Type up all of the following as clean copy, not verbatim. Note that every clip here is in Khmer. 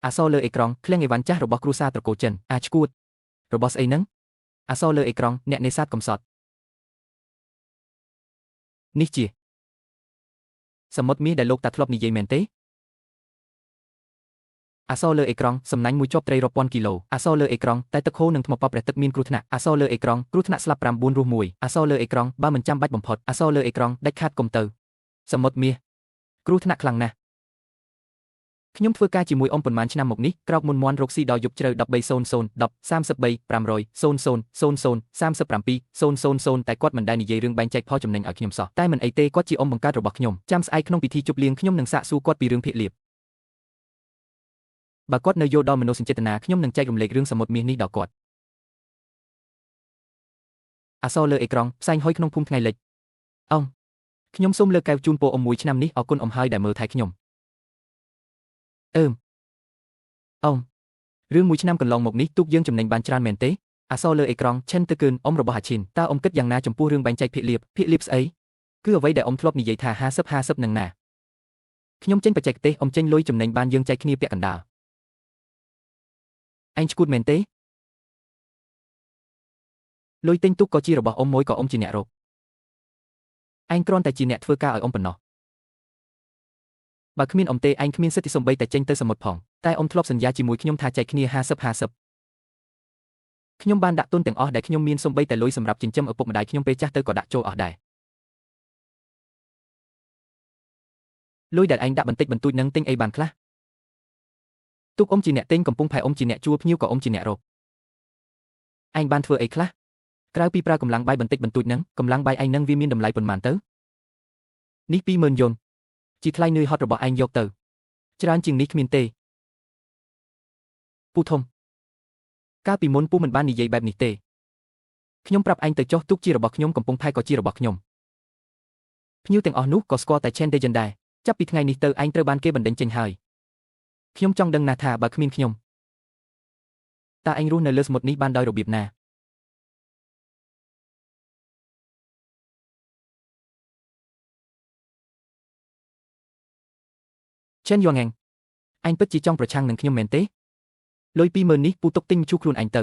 អក្សរលើអេក្រង់ឃ្លាំងអីវ៉ាន់ចាស់របស់គ្រួសារត្រកូលចិនឈួតរបស់ស្អីហ្នឹងអក្សរលើអេក្រង់អ្នកនេសាទកំសត់នេះជាសមុទ្រមាសដែលលោកតាធ្លាប់និយាយមែនទេអក្សរលើអេក្រង់សំណាញ់មួយជាប់ត្រីរាប់ពាន់គីឡូអក្សរលើអេក្រង់តែទឹកហូរនិងថ្មប៉ព្រះទឹកមានគ្រោះថ្នាក់អក្សរលើអេក្រង់គ្រោះថ្នាក់ស្លាប់9រស់1អក្សរលើអេក្រង់បើមិនចាំបាច់បំផុតអក្សរលើអេក្រង់ដាច់ខាតកុំទៅសមុទ្រមាសគ្រោះថ្នាក់ខ្លាំងណាស់ខ្ញុំធ្វើការជាមួយអ៊ំប៉ុន្មានឆ្នាំមកនេះក្រោកមុនមន់រកស៊ីដល់យប់ជ្រៅ13:00 10:33 500 00 37 00 តែគាត់មិនដែលនិយាយរឿងបែងចែកផលចំណេញឲ្យខ្ញុំសោះតែមិនអីទេគាត់ជាអ៊ំបង្កើតរបស់ខ្ញុំចាំស្អែកក្នុងពិធីជប់លៀងខ្ញុំនឹងសាកសួរគាត់ពីរឿងភាគលាភបើគាត់នៅយល់ដល់មនោសញ្ចេតនាខ្ញុំនឹងចែករំលែករឿងសមុទ្រមាសនេះដល់គាត់អក្សរលើអេក្រង់ផ្សែងហុយក្នុងភូមិថ្ងៃលិចអ៊ំខ្ញុំសូមលើកកែវជូនពរអ៊ំមួយឆ្នាំនេះអរគុណអ៊ំហើយដែលមើលថែខ្ញុំអ៊ំរឿងមួយឆ្នាំកន្លងមកនេះទូកយើងចំណេញបានច្រើនមែនទេអក្សរលើអេក្រង់ឆិនទៅគឿនអ៊ំរបស់ហាឈិនតើអ៊ំគិតយ៉ាងណាចំពោះរឿងបែងចែកភាគលាភស្អីគឺអ្វីដែលអ៊ំធ្លាប់និយាយថា50-50នឹងណាខ្ញុំចេញបច្ចេកទេសអ៊ំចេញលុយចំណេញបានយើងចែកគ្នាពាក់កណ្ដាលឯងឈួតមែនទេលុយទិញទូកក៏ជារបស់អ៊ំមួយក៏អ៊ំជាអ្នករកឯងគ្រាន់តែជាអ្នកធ្វើការឲ្យអ៊ំប៉ុណ្ណោះបើគ្មានអ៊ំទេឯងគ្មានសិទ្ធិសូម្បីតែចេញទៅសមុទ្រផងតែអ៊ំធ្លាប់សន្យាជាមួយខ្ញុំថាចែកគ្នា50-50ខ្ញុំបានដាក់ទុនទាំងអស់ដែលខ្ញុំមានសូម្បីតែលុយសម្រាប់ចិញ្ចឹមឪពុកម្ដាយខ្ញុំពេលចាស់ទៅក៏ដាក់ចូលអស់ដែរលុយដែលឯងដាក់បន្តិចបន្តួចនឹងទិញអីបានខ្លះទូកអ៊ំជាអ្នកទិញកំពុងផែអ៊ំជាអ្នកជួលភ្ញៀវក៏អ៊ំជាអ្នករកឯងបានធ្វើអីខ្លះក្រៅពីប្រើកម្លាំងបាយបន្តិចបន្តួចនឹងកម្លាំងបាយឯងនឹងវាមានតម្លៃប៉ុន្មានទៅនេះ20000យន់ជាថ្លៃនឿយហត់របស់ឯងយកទៅច្រើនជាងនេះគ្មានទេពូធំកាលពីមុនពូមិនបាននិយាយបែបនេះទេខ្ញុំប្រាប់ឯងទៅចុះទូកជារបស់ខ្ញុំកំពុងផែក៏ជារបស់ខ្ញុំភ្ញៀវទាំងអស់នោះក៏ស្គាល់តែ Chen Dejen ដែរចាប់ពីថ្ងៃនេះទៅឯងត្រូវបានគេបណ្ដេញចេញហើយខ្ញុំចង់ដឹងណាស់ថាបើគ្មានខ្ញុំតើឯងរស់នៅលើសមុទ្រនេះបានដោយរបៀបណាChen Yuangang ឯងពិតជាចង់ប្រឆាំងនឹងខ្ញុំមែនទេលុយ20000នេះពូទុកទិញមជូរខ្លួនឯងទៅ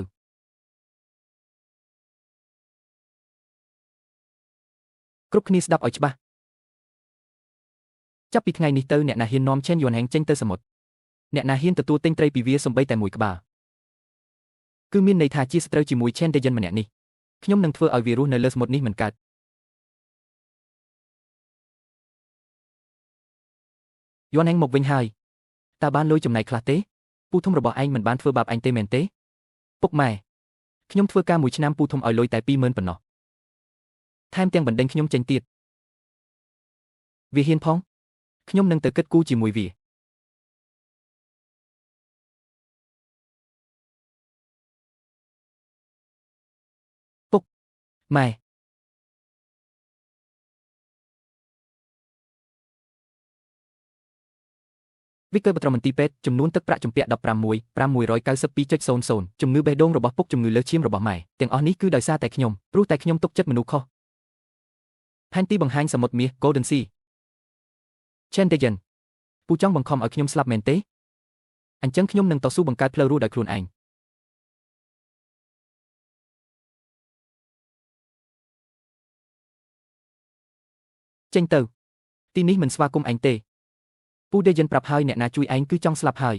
គ្រប់គ្នាស្ដាប់ឲ្យច្បាស់ចាប់ពីថ្ងៃនេះទៅអ្នកណាហ៊ាននាំ Chen Yuangang ចេញទៅសមុទ្រអ្នកណាហ៊ានទទួលទិញត្រីពីវាសំបីតែមួយក្បាលគឺមានន័យថាជាសត្រូវជាមួយ Chen Dejen ម្នាក់នេះខ្ញុំនឹងធ្វើឲ្យវារស់នៅលើសមុទ្រនេះមិនកើតYuangang មកវិញហើយតើបានលុយចំណាយខ្លះទេពូធំរបស់ឯងមិនបានធ្វើបាបឯងទេមែនទេពុកម៉ែខ្ញុំធ្វើការមួយឆ្នាំពូធំឲ្យលុយតែ20000ប៉ុណ្ណោះថែមទាំងបណ្ដេញខ្ញុំចេញទៀតវាហ៊ានផងខ្ញុំនឹងទៅគិតគូរជាមួយវាពុកម៉ែវិកលបត្រមន្ទីរពេទ្យចំនួនទឹកប្រាក់ជំពាក់155,692.00ជំងឺបេះដូងរបស់ពុកជំងឺលើសឈាមរបស់ម៉ែទាំងអស់នេះគឺដោយសារតែខ្ញុំព្រោះតែខ្ញុំទុកចិត្តមនុស្សខុសផែនទីបង្ហាញសមុទ្រមាស Golden Sea Chen Dejen ពូចង់បង្ខំឲ្យខ្ញុំស្លាប់មែនទេអញ្ចឹងខ្ញុំនឹងតស៊ូបង្កើតផ្លូវរស់ដោយខ្លួនឯងចេញទៅទីនេះមិនស្វាគមន៍ឯងទេពូ Dejen ប្រាប់ហើយអ្នកណាជួយឯងគឺចង់ស្លាប់ហើយ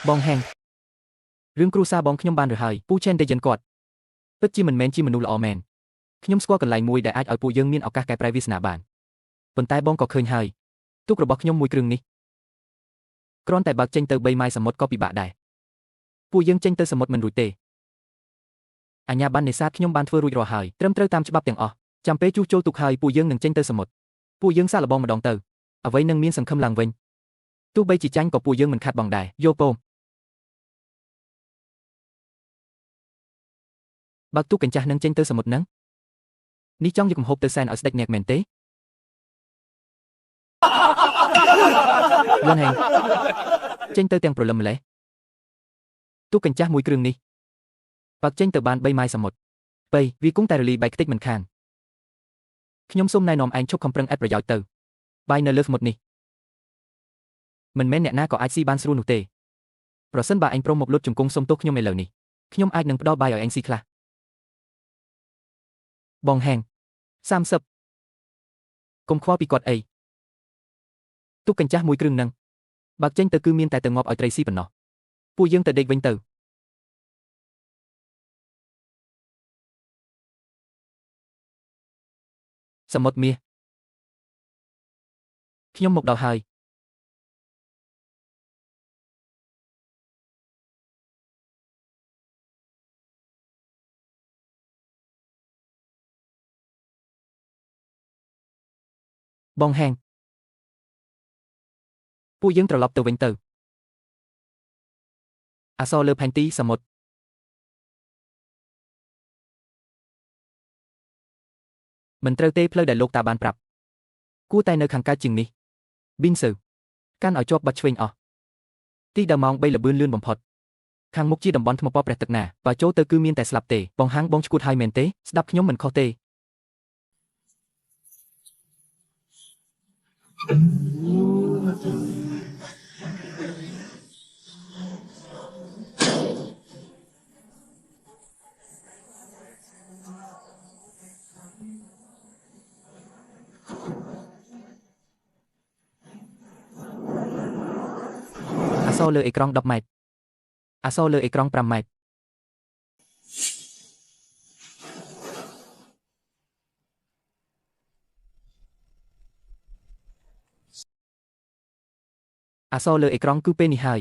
បងហែងរឿងគ្រួសារបងខ្ញុំបានរើសហើយពូ Chen Dejen គាត់ពិតជាមិនមែនជាមនុស្សល្អមែនខ្ញុំស្គាល់កន្លែងមួយដែលអាចឲ្យពួកយើងមានឱកាសកែប្រែវាសនាបានប៉ុន្តែបងក៏ឃើញហើយទូករបស់ខ្ញុំមួយគ្រឿងនេះគ្រាន់តែបើកចេញទៅ3ម៉ាយសមុទ្រក៏ពិបាកដែរពួកយើងចេញទៅសមុទ្រមិនរួចទេអាជ្ញាប័ណ្ណនេសាទខ្ញុំបានធ្វើរួចរាល់ហើយត្រឹមត្រូវតាមច្បាប់ទាំងអស់ចាំពេលជួសជុលទូកហើយពួកយើងនឹងចេញទៅសមុទ្រពួកយើងសាកល្បងម្ដងទៅអ្វីនឹងមានសង្ឃឹមឡើងវិញទោះបីជាចាញ់ក៏ពួកយើងមិនខាត់បងដែរយល់ពងបើកទូកកញ្ចាស់នឹងចេញទៅសមុទ្រនឹងនេះចង់យកកំហូបទៅសែនឲ្យស្ដេចអ្នកមែនទេយន់ហេង ចេញទៅទាំងព្រលឹមម្លេះទូកញ្ចាស់មួយគ្រឿងនេះបើកចេញទៅបាន3ម៉ាយសមុទ្របីវាគង់តែរលីបែកខ្ទេចមិនខានខ្ញុំសូមណែនាំឯងឈប់ខំប្រឹងអត់ប្រយោជន៍ទៅបាយនៅលើសមុទ្រនេះមិនមែនអ្នកណាក៏អាចស៊ីបានស្រួលនោះទេប្រសិនបើឯងព្រមមកលុតជង្គង់សុំទោសខ្ញុំឥឡូវនេះខ្ញុំអាចនឹងផ្ដល់បាយឲ្យឯងស៊ីខ្លះបងហែង30កុំខ្វល់ពីគាត់អីទូកកញ្ចាស់មួយគ្រឿងហ្នឹងបើកចេញទៅគឺមានតែទៅងាប់ឲ្យត្រីស៊ីប៉ុណ្ណោះពួកយើងទៅដេកវិញទៅសមុទ្រមាសខ្ញុំមកដល់ហើយបងហែងពួកយើងត្រឡប់ទៅវិញទៅអក្សរលើផែនទីសមុទ្រមិនត្រូវទេផ្លូវដែលលោកតាបានប្រាប់គួរតែនៅខាងកើតជាងនេះប៊ីនស៊ើកាន់ឲ្យជាប់បាត់ឆ្វេងអស់ទីដល់ម៉ោង3ល្បឿនលឿនបំផុតខាងមុខជាតំបន់ថ្មពណ៌ព្រះទឹកណាបើចូលទៅគឺមានតែស្លាប់ទេបងហាងបងឈួតហើយមែនទេស្ដាប់ខ្ញុំមិនខុសទេអក្សរលើអេក្រង់10ម៉ែត្រអក្សរលើអេក្រង់5ម៉ែត្រអក្សរលើអេក្រង់គឺពេលនេះហើយ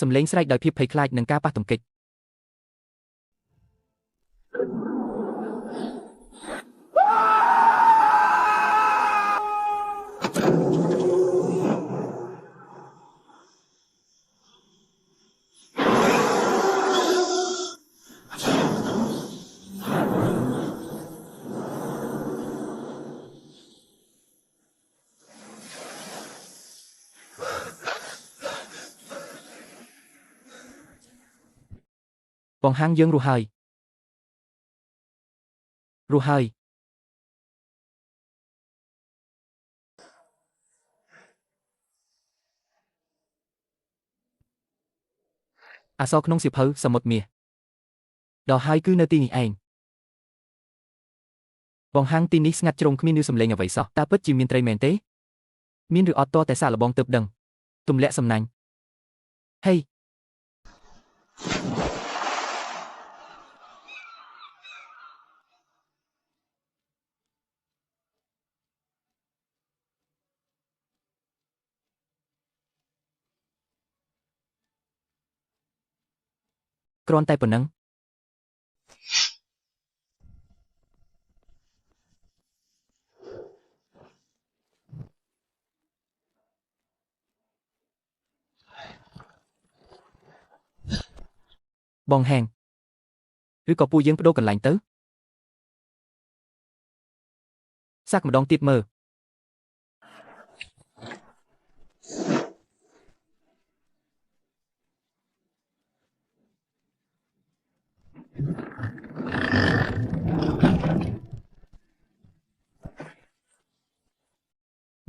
សំឡេងស្រែកដោយភាពភ័យខ្លាចនឹងការប៉ះទង្គិចបងហាងយើងរស់ហើយរស់ហើយអក្សរក្នុងសៀវភៅសមុទ្រមាសដល់ហើយគឺនៅទីនេះឯងបងហាងទីនេះស្ងាត់ជ្រុងគ្មាននូវសំឡេងអ្វីសោះតើពិតជាមានត្រីមែនទេមានឬអត់តតែសាកល្បងទើបដឹងទម្លាក់សំណាញ់ហេគ្រាន់តែប៉ុណ្ណឹងបងហែងឬក៏ពួកយើងបដូរកន្លែងទៅសាកម្ដងទៀតមើល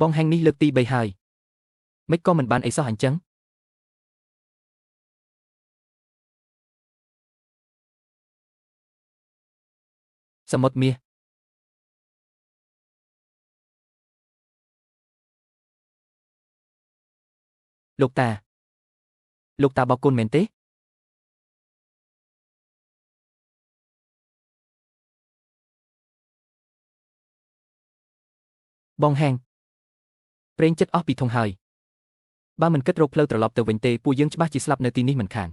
បងហែងនេះលើកទី3ហើយមិនក៏មិនបានអីសោះអញ្ចឹងសមុទ្រមាសលោកតាបោកគុណមែនទេបងហែងប្រេងចិត្តអស់ពីធុងហើយបើមិនគិតរកផ្លូវត្រឡប់ទៅវិញទេពួកយើងច្បាស់ជាស្លាប់នៅទីនេះមិនខាន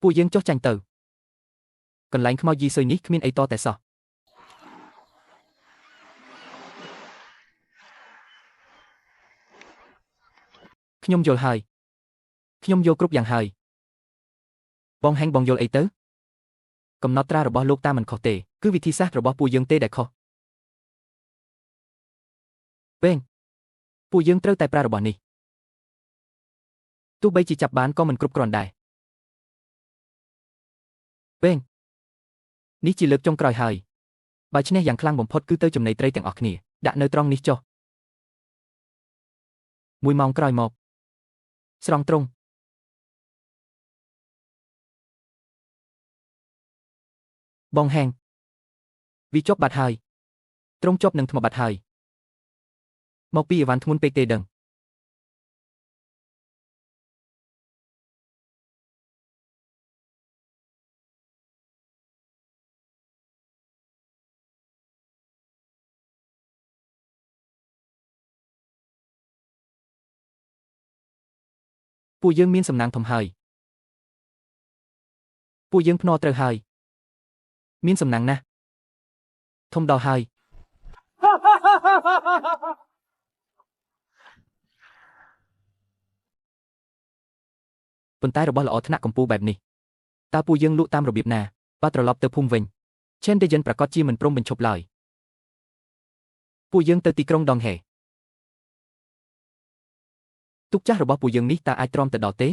ពួកយើងចុះចាញ់ទៅកន្លែងខ្មោចយីស៊ុយនេះគ្មានអីតតែសោះខ្ញុំយល់ហើយខ្ញុំយល់គ្រប់យ៉ាងហើយបងហែងបងយល់អីទៅកំណត់ត្រារបស់លោកតាមិនខុសទេគឺវិធីសាស្ត្ររបស់ពួកយើងទេដែលខុសវែង ពួកយើងត្រូវតែប្រើរបស់នេះទោះបីជាចាប់បានក៏មិនគ្រប់គ្រាន់ដែរពេលនេះជាលើកចុងក្រោយហើយបើឈ្នះយ៉ាងខ្លាំងបំផុតគឺទៅចំណីត្រីទាំងអស់គ្នាដាក់នៅត្រង់នេះចុះ1 ម៉ោងក្រោយមកស្រង់ត្រង់បងហែងវាជាប់បាត់ហើយត្រង់ជាប់នឹងថ្មបាត់ហើយមកពីអីវ៉ាន់ធ្ងន់ពេកទេដឹងពួកយើងមានសំណាងធំហើយពួកយើងភ្នាល់ត្រូវហើយមានសំណាងណាស់ធំដល់ហើយប៉ុន្តែរបស់ល្អថ្នាក់កម្ពុជាបែបនេះតើពួកយើងលក់តាមរបៀបណាបើត្រឡប់ទៅភូមិវិញ Chen Dejen ប្រកាសជាមិនព្រមបញ្ឈប់ឡើយពួកយើងទៅទីក្រុងដងហេទុកចាស់របស់ពួកយើងនេះតើអាចទ្រាំទៅដល់ទេ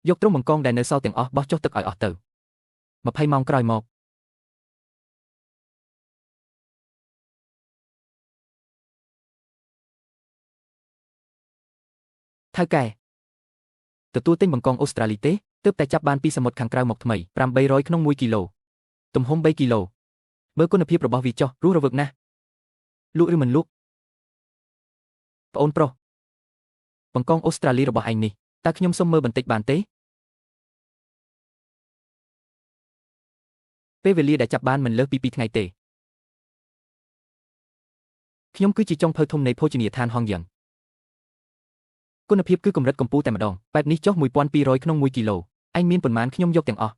យកទ្រង់បង្កងដែលនៅសល់ទាំងអស់បោះចុះទឹកឲ្យអស់ទៅ20 ម៉ោងក្រោយមកថៅកែទទួលទិញបង្កងអូស្ត្រាលីទេទើបតែចាប់បានពីសមុទ្រខាងក្រៅមកថ្មី800ក្នុង1គីឡូទំហំ3គីឡូមើលគុណភាពរបស់វាចុះរស់រវើកណាស់លក់ឬមិនលក់ប្អូនប្រុសបង្កងអូស្ត្រាលីរបស់ឯងនេះតើខ្ញុំសុំមើលបន្តិចបានទេពេលវេលាដែលចាប់បានមិនលើសពី2ថ្ងៃទេខ្ញុំគឺជាចុងភៅធំនៃភោជនីយដ្ឋានហងយ៉ាងគុណភាពគឺកម្រិតកម្ពុជាតែម្ដងបែបនេះចុះ1200ក្នុង1គីឡូឯងមានប៉ុន្មានខ្ញុំយកទាំងអស់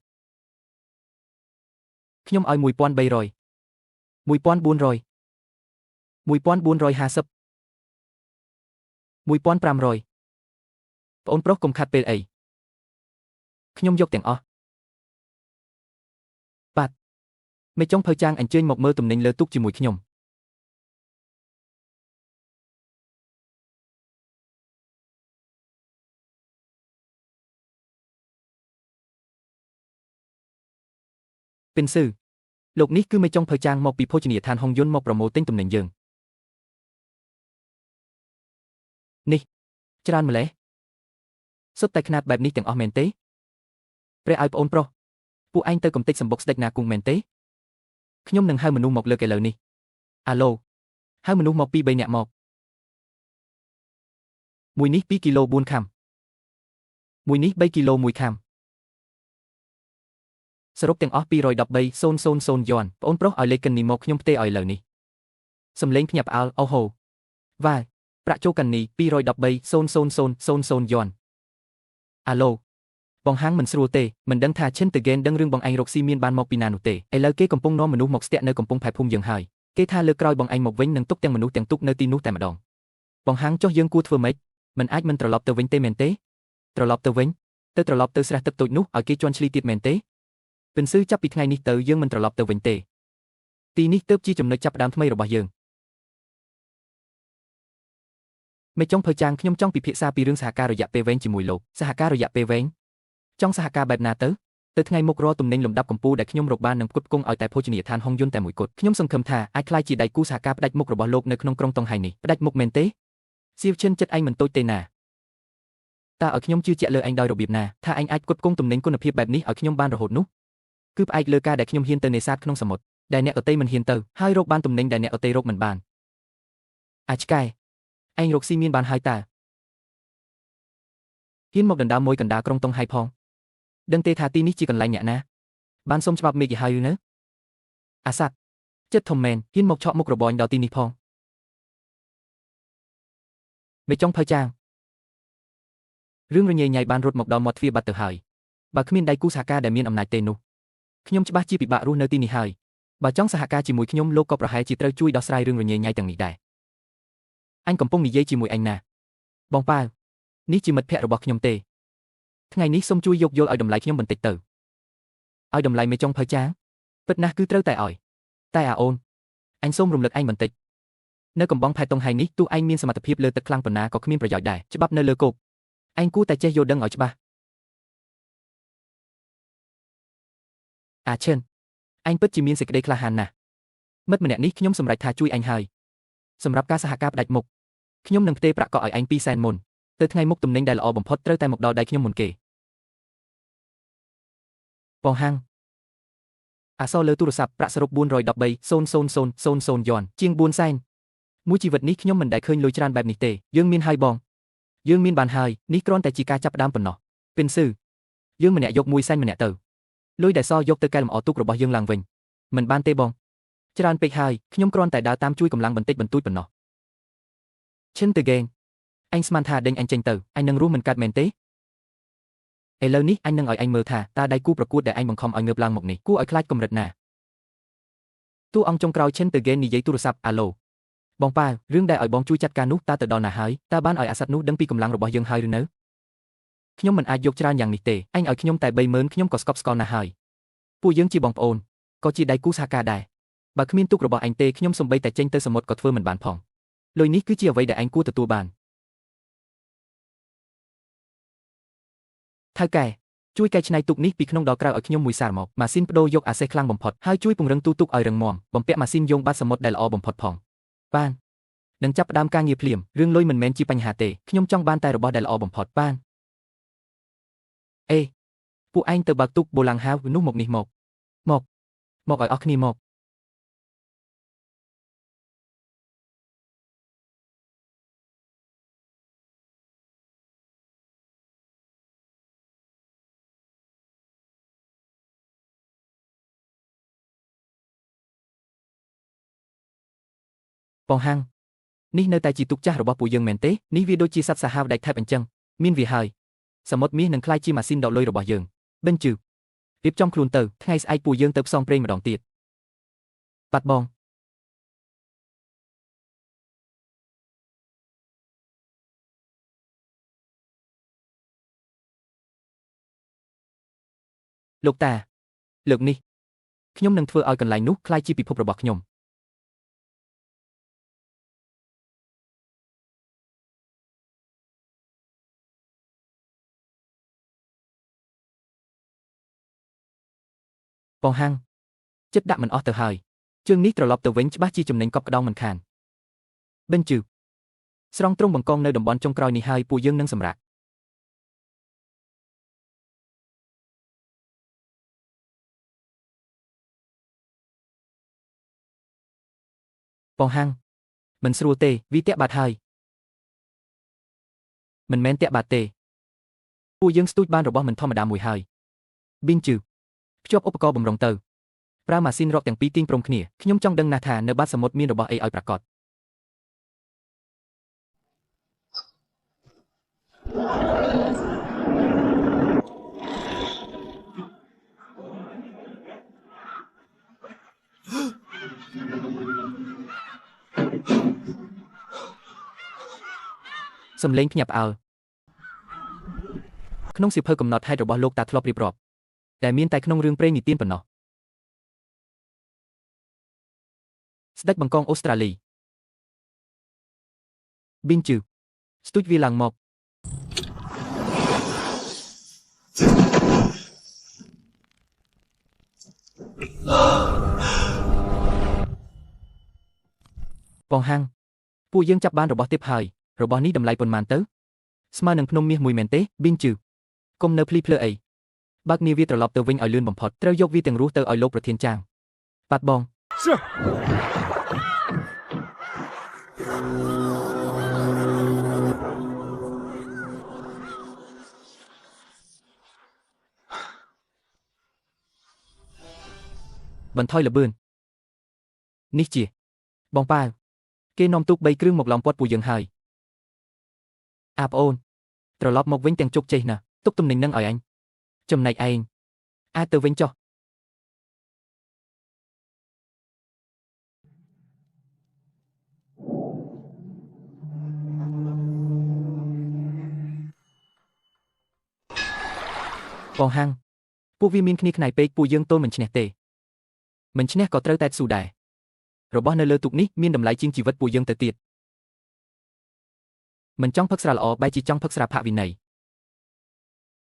ខ្ញុំឲ្យ1300 1400 1450 1500ប្អូនប្រុសកុំខាត់ពេលអីខ្ញុំយកទាំងអស់បាទមេចុងភៅចាងអញ្ជើញមកមើលទំនិញលើទូកជាមួយខ្ញុំពិនស៊ឺលោកនេះគឺមេចុងភៅចាងមកពីភោជនីយដ្ឋានហុងយុនមកប្រម៉ូទិញទំនិញយើងនេះច្រើនម្ល៉េះសុទ្ធតែខ្នាតបែបនេះទាំងអស់មែនទេព្រះឲ្យប្អូនប្រុសពួកឯងទៅកំទេចសម្បុកស្ដេចណាគង់មែនទេខ្ញុំនឹងហៅមនុស្សមកលើកឥឡូវនេះអាឡូហៅមនុស្សមកពី3នាក់មកមួយនេះ2គីឡូ4ខាំមួយនេះ3គីឡូ1ខាំសរុបទាំងអស់213,000 យួនប្អូនប្រុសឲ្យលេខកិននីមកខ្ញុំផ្ទេរឲ្យឥឡូវនេះសំលេងភ្ញាក់ផ្អើលអូហូវ៉ាប្រាក់ចូលកិននី213,000 យួនអាឡូបងហាងមិនស្រួលទេមិនដឹងថាឈិនទៅហ្គេនដឹងរឿងបងឯងរកស៊ីមានបានមកពីណានោះទេឥឡូវគេកំពុងនាំមនុស្សមកស្ទាក់នៅកំពង់ផែភូមិយើងហើយគេថាលើកក្រោយបងឯងមកវិញនឹងទុកទាំងមនុស្សទាំងទុកនៅទីនោះតែម្ដងបងហាងចុះយើងគួរធ្វើម៉េចមិនអាចមិនត្រឡប់ទៅវិញទេមែនទេត្រឡប់ទៅវិញត្រឡប់ទៅស្រះទឹកតូចនោះឲ្យគេជន់ឈ្លីទៀតមែនទេពិនស៊ឺចាប់ពីថ្ងៃនេះទៅយើងមិនត្រឡប់ទៅវិញទេទីនេះទើបជាចំណុចចាប់ផ្ដើមថ្មីរបស់យើងមេចុងភៅចាងខ្ញុំចង់ពិភាក្សាពីរឿងសហការរយៈពេលវែងជាមួយលោកសហការរយៈពេលវែងចង់សហការបែបណាទៅថ្ងៃមុខរាល់ទំនិញលំដាប់កម្ពុជាដែលខ្ញុំរកបាននឹងផ្គត់ផ្គង់ឲ្យតែភោជនីយដ្ឋានហុងយុនតែមួយគត់ខ្ញុំសង្ឃឹមថាអាចក្លាយជាដៃគូសហការផ្ដាច់មុខរបស់លោកនៅក្នុងក្រុងតុងហៃនេះផ្ដាច់មុខមែនទេសៀវឈិនចិត្តឯងមិនតូចទេណាតើឲ្យខ្ញុំជឿជាក់លើឯងដោយរបៀបណាថាឯងអាចផ្គត់ផ្គង់ទំនិញគុណភាពបែបនេះឲ្យខ្ញុំបានរហូតនោះគឺផ្អែកលើការដែលខ្ញុំហ៊ានទៅនេសាទក្នុងសមុទ្រដែលអ្នកដទៃមិនហ៊ានទៅហើយរកបានទំនិញដែលអ្នកដទៃរកមិនបានអាចឆ្កែឯងរកស៊ីមានបានហើយតើហ៊ានមកដណ្ដើមមួយកណ្ដាលក្រុងតុងហៃផងដឹងទេថាទីនេះជាកន្លែងអ្នកណាបានសុំច្បាប់មេឃហើយនៅអាសាត់ចិត្តធំមែនហ៊ានមកឆក់មុខរបរដល់ទីនេះផងមេចុងភៅចាងរឿងរញ៉េញ៉ៃបានរត់មកដល់មាត់ទ្វារបាត់ទៅហើយបើគ្មានដៃគូសហការដែលមានអំណាចទេនោះខ្ញុំច្បាស់ជាពិបាករស់នៅទីនេះហើយបើចង់សហការជាមួយខ្ញុំលោកក៏ប្រហែលជាត្រូវជួយដោះស្រាយរឿងរញ៉េញ៉ៃទាំងនេះដែរអញកំពុងនិយាយជាមួយអញណាបងប៉ាវនេះជាមិត្តភក្តិរបស់ខ្ញុំទេថ្ងៃនេះសូមជួយយកយល់ឲ្យតម្លៃខ្ញុំបន្តិចទៅឲ្យតម្លៃមេចុងភៅចាងពិតណាស់គឺត្រូវតែឲ្យតែអាអូនអញសូមរំលឹកឯងបន្តិច នៅកំបងផែតុងហៃនេះទោះឯងមានសមត្ថភាពលើទឹកខ្លាំងប៉ុណ្ណាក៏គ្មានប្រយោជន៍ដែរច្បាប់នៅលើគោកឯងគួរតែចេះយល់ដឹងឲ្យច្បាស់អាឈិនឯងពិតជាមានសេចក្តីក្លាហានណាស់មិត្តម្នាក់នេះខ្ញុំសម្រេចថាជួយឯងហើយសម្រាប់ការសហការផ្ដាច់មុខខ្ញុំនឹងផ្ទេរប្រាក់កក់ឲ្យឯង200,000មុនទៅថ្ងៃមុខទំនិញដែលល្អបំផុតត្រូវតែមកដល់ដៃខ្ញុំមុនគេបងហាំងអក្សរលើទូរស័ព្ទប្រាក់សរុប413,000,000 យន់ជាង400,000មួយជីវិតនេះខ្ញុំមិនដែលឃើញលុយច្រើនបែបនេះទេយើងមានហើយបងយើងមានបានហើយនេះគ្រាន់តែជាការចាប់ផ្ដើមប៉ុណ្ណោះពិនស៊ឺយើងម្នាក់យក100,000ម្នាក់ទៅលុយដែលសល់យកទៅកែលម្អទូករបស់យើងឡើងវិញមិនបានទេបងច្រើនពេកហើយខ្ញុំគ្រាន់តែដើរតាមជួយកម្លាំងបន្តិចបន្តួចប៉ុណ្ណោះឈិនទៅហ្គេងអញស្មានថាដេញអញចេញទៅអញនឹងរស់មិនកាត់មែនទេឥឡូវនេះអញនឹងឲ្យអញមើលថាតើដៃគូប្រកួតដែលអញបង្ខំឲ្យងើបឡើងមកនេះគួរឲ្យខ្លាចកម្រិតណាតួអង្គចុងក្រោយឈិនទៅហ្គេងនិយាយទូរស័ព្ទអាឡូបងប៉ារឿងដែលឲ្យបងជួយចាត់ការនោះតើទៅដល់ណាហើយតើបានឲ្យអាសត្វនោះដឹងពីកម្លាំងរបស់យើងហើយឬនៅខ្ញុំមិនអាចយកច្រើនយ៉ាងនេះទេអញឲ្យខ្ញុំតែ30,000ខ្ញុំក៏ស្កប់ស្កល់ណាស់ហើយពួកយើងជាបងប្អូនក៏ជាដៃគូសហការដែរបើគ្មានទូករបស់អញទេខ្ញុំសំបីតែចេញទៅសមុទ្រក៏ធ្វើមិនបានផងលុយនេះគឺជាអ្វីដែលអញគួរទទួលបានថៅកែជួយកែច្នៃទូកនេះពីក្នុងដល់ក្រៅឲ្យខ្ញុំមួយសារមកម៉ាស៊ីនបដូរយកអាសេសខ្លាំងបំផុតហើយជួយពង្រឹងទូកឲ្យរឹងមាំបំពាក់ម៉ាស៊ីនយងបាតសមុទ្រដែលល្អបំផុតផងបាននឹងចាប់ផ្ដើមការងារភ្លាមរឿងលុយមិនមែនជាបញ្ហាទេខ្ញុំចង់បានតែរបស់ដែលល្អបំផុតបានអេពួកឯងទៅបើកទូកបូឡាំងហាវនោះមកនេះមកឲ្យអស់គ្នាមកបងហាំងនេះនៅតែជាទូកចាស់របស់ពួកយើងមែនទេនេះវាដូចជាសត្វសាហាវដាច់ថែបអញ្ចឹងមានវាហើយសមុទ្រមាសនឹងក្លាយជាម៉ាស៊ីនដកលុយរបស់យើងបិនជឺរៀបចំខ្លួនទៅថ្ងៃស្អែកពួកយើងទៅផ្សងព្រេងម្ដងទៀតបាត់បងលោកតាលើកនេះខ្ញុំនឹងធ្វើឲ្យកន្លែងនោះក្លាយជាពិភពរបស់ខ្ញុំបងហាំងចិត្តដាក់មិនអស់ទៅហើយជើងនេះត្រឡប់ទៅវិញច្បាស់ជាចំណេញកប់ក្ដងមិនខានបិនជឺស្រង់ទ្រង់បង្កងនៅតំបន់ចុងក្រោយនេះហើយពួកយើងនឹងសម្រាកបងហាំងមិនស្រួលទេវាតាក់បាត់ហើយមិនមែនតាក់បាត់ទេពួកយើងស្ទូចបានរបស់មិនធម្មតាមួយហើយប៊ីនជឺភ្ជាប់ឧបករណ៍បំរុងទៅប្រើម៉ាស៊ីនរកទាំងពីរទាញព្រមគ្នាខ្ញុំចង់ដឹងណាស់ថានៅបាតសមុទ្រមានរបស់អីឲ្យប្រាកដសំឡេងភ្ញាក់ផ្អើលក្នុងសៀវភៅកំណត់ហេតុរបស់លោកតាធ្លាប់រៀបរាប់តែមានតែក្នុងរឿងព្រេងនិទានប៉ុណ្ណោះស្ដេចបង្កងអូស្ត្រាលីប៊ីនជឺស្ទូចវាឡើងមកបងហាំងពួកយើងចាប់បានរបស់ទេពហើយរបស់នេះតម្លៃប៉ុន្មានទៅស្មើនឹងភ្នំមាសមួយមែនទេប៊ីនជឺកុំនៅភ្លីភ្លើអីបើកនាវាត្រឡប់ទៅវិញឲ្យលឿនបំផុតត្រូវយកវាទាំងរស់ទៅឲ្យលោកប្រធានចាងបាត់បងបន្ថយល្បឿននេះជាបងប៉ាវគេនាំទូក3គ្រឿងមកឡោមព័ទ្ធពួកយើងហើយអាប្អូនត្រឡប់មកវិញទាំងជោគជ័យណាស់ទុកទំនិញនឹងឲ្យអញចំណែកឯងអាចទៅវិញចុះបងហាំងពួកវាមានគ្នាខ្នៃពេកពួកយើងទល់មិនឈ្នះទេមិនឈ្នះក៏ត្រូវតែស៊ូដែរ របស់នៅលើទូកនេះមានតម្លៃជាងជីវិតពួកយើងទៅទៀតមិនចង់ផឹកស្រាល្អបែរជាចង់ផឹកស្រាផាកវិន័យ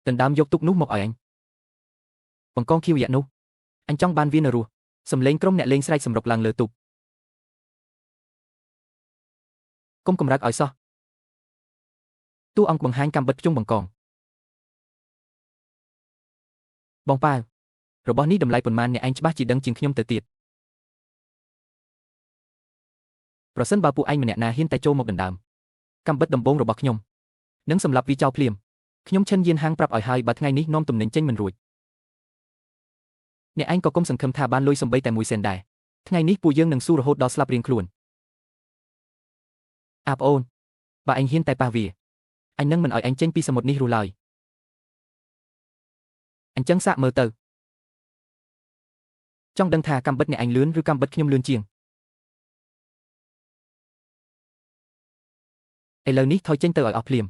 ដណ្ដើមយកទូកនោះមកឲ្យអញបង្កងខៀវរយៈនោះអញចង់បានវានៅរស់សំឡេងក្រុមអ្នកលេងស្រែកសម្រុកឡើងលើទូកកុំកម្រើកឲ្យសោះតួអង្គបង្ហាញកាំបិតភ្ជុងបង្កងបងប៉ាវរបស់នេះតម្លៃប៉ុន្មានអ្នកឯងច្បាស់ជាដឹងជាងខ្ញុំទៅទៀតប្រសិនបើពួកឯងម្នាក់ណាហ៊ានតែចូលមកដណ្ដើមកាំបិតដំបងរបស់ខ្ញុំនឹងសម្លាប់វាចោលភ្លាមខ្ញុំឈិនយានហាងប្រាប់ឲ្យហើយបើថ្ងៃនេះនាំទំនិញចេញមិនរួចអ្នកឯងក៏កុំសង្ឃឹមថាបានលុយសំបីតែ1 សេនដែរថ្ងៃនេះពួកយើងនឹងស៊ូរហូតដល់ស្លាប់រៀងខ្លួនអាប្អូនបើឯងហ៊ានតែប៉ះវាអញនឹងមិនឲ្យឯងចេញពីសមុទ្រនេះរស់ឡើយអញ្ចឹងសាកមើលទៅចង់ដឹងថាកាំបិតអ្នកឯងលឿនឬកាំបិតខ្ញុំលឿនជាងឥឡូវនេះថយចេញទៅឲ្យអស់ភ្លាម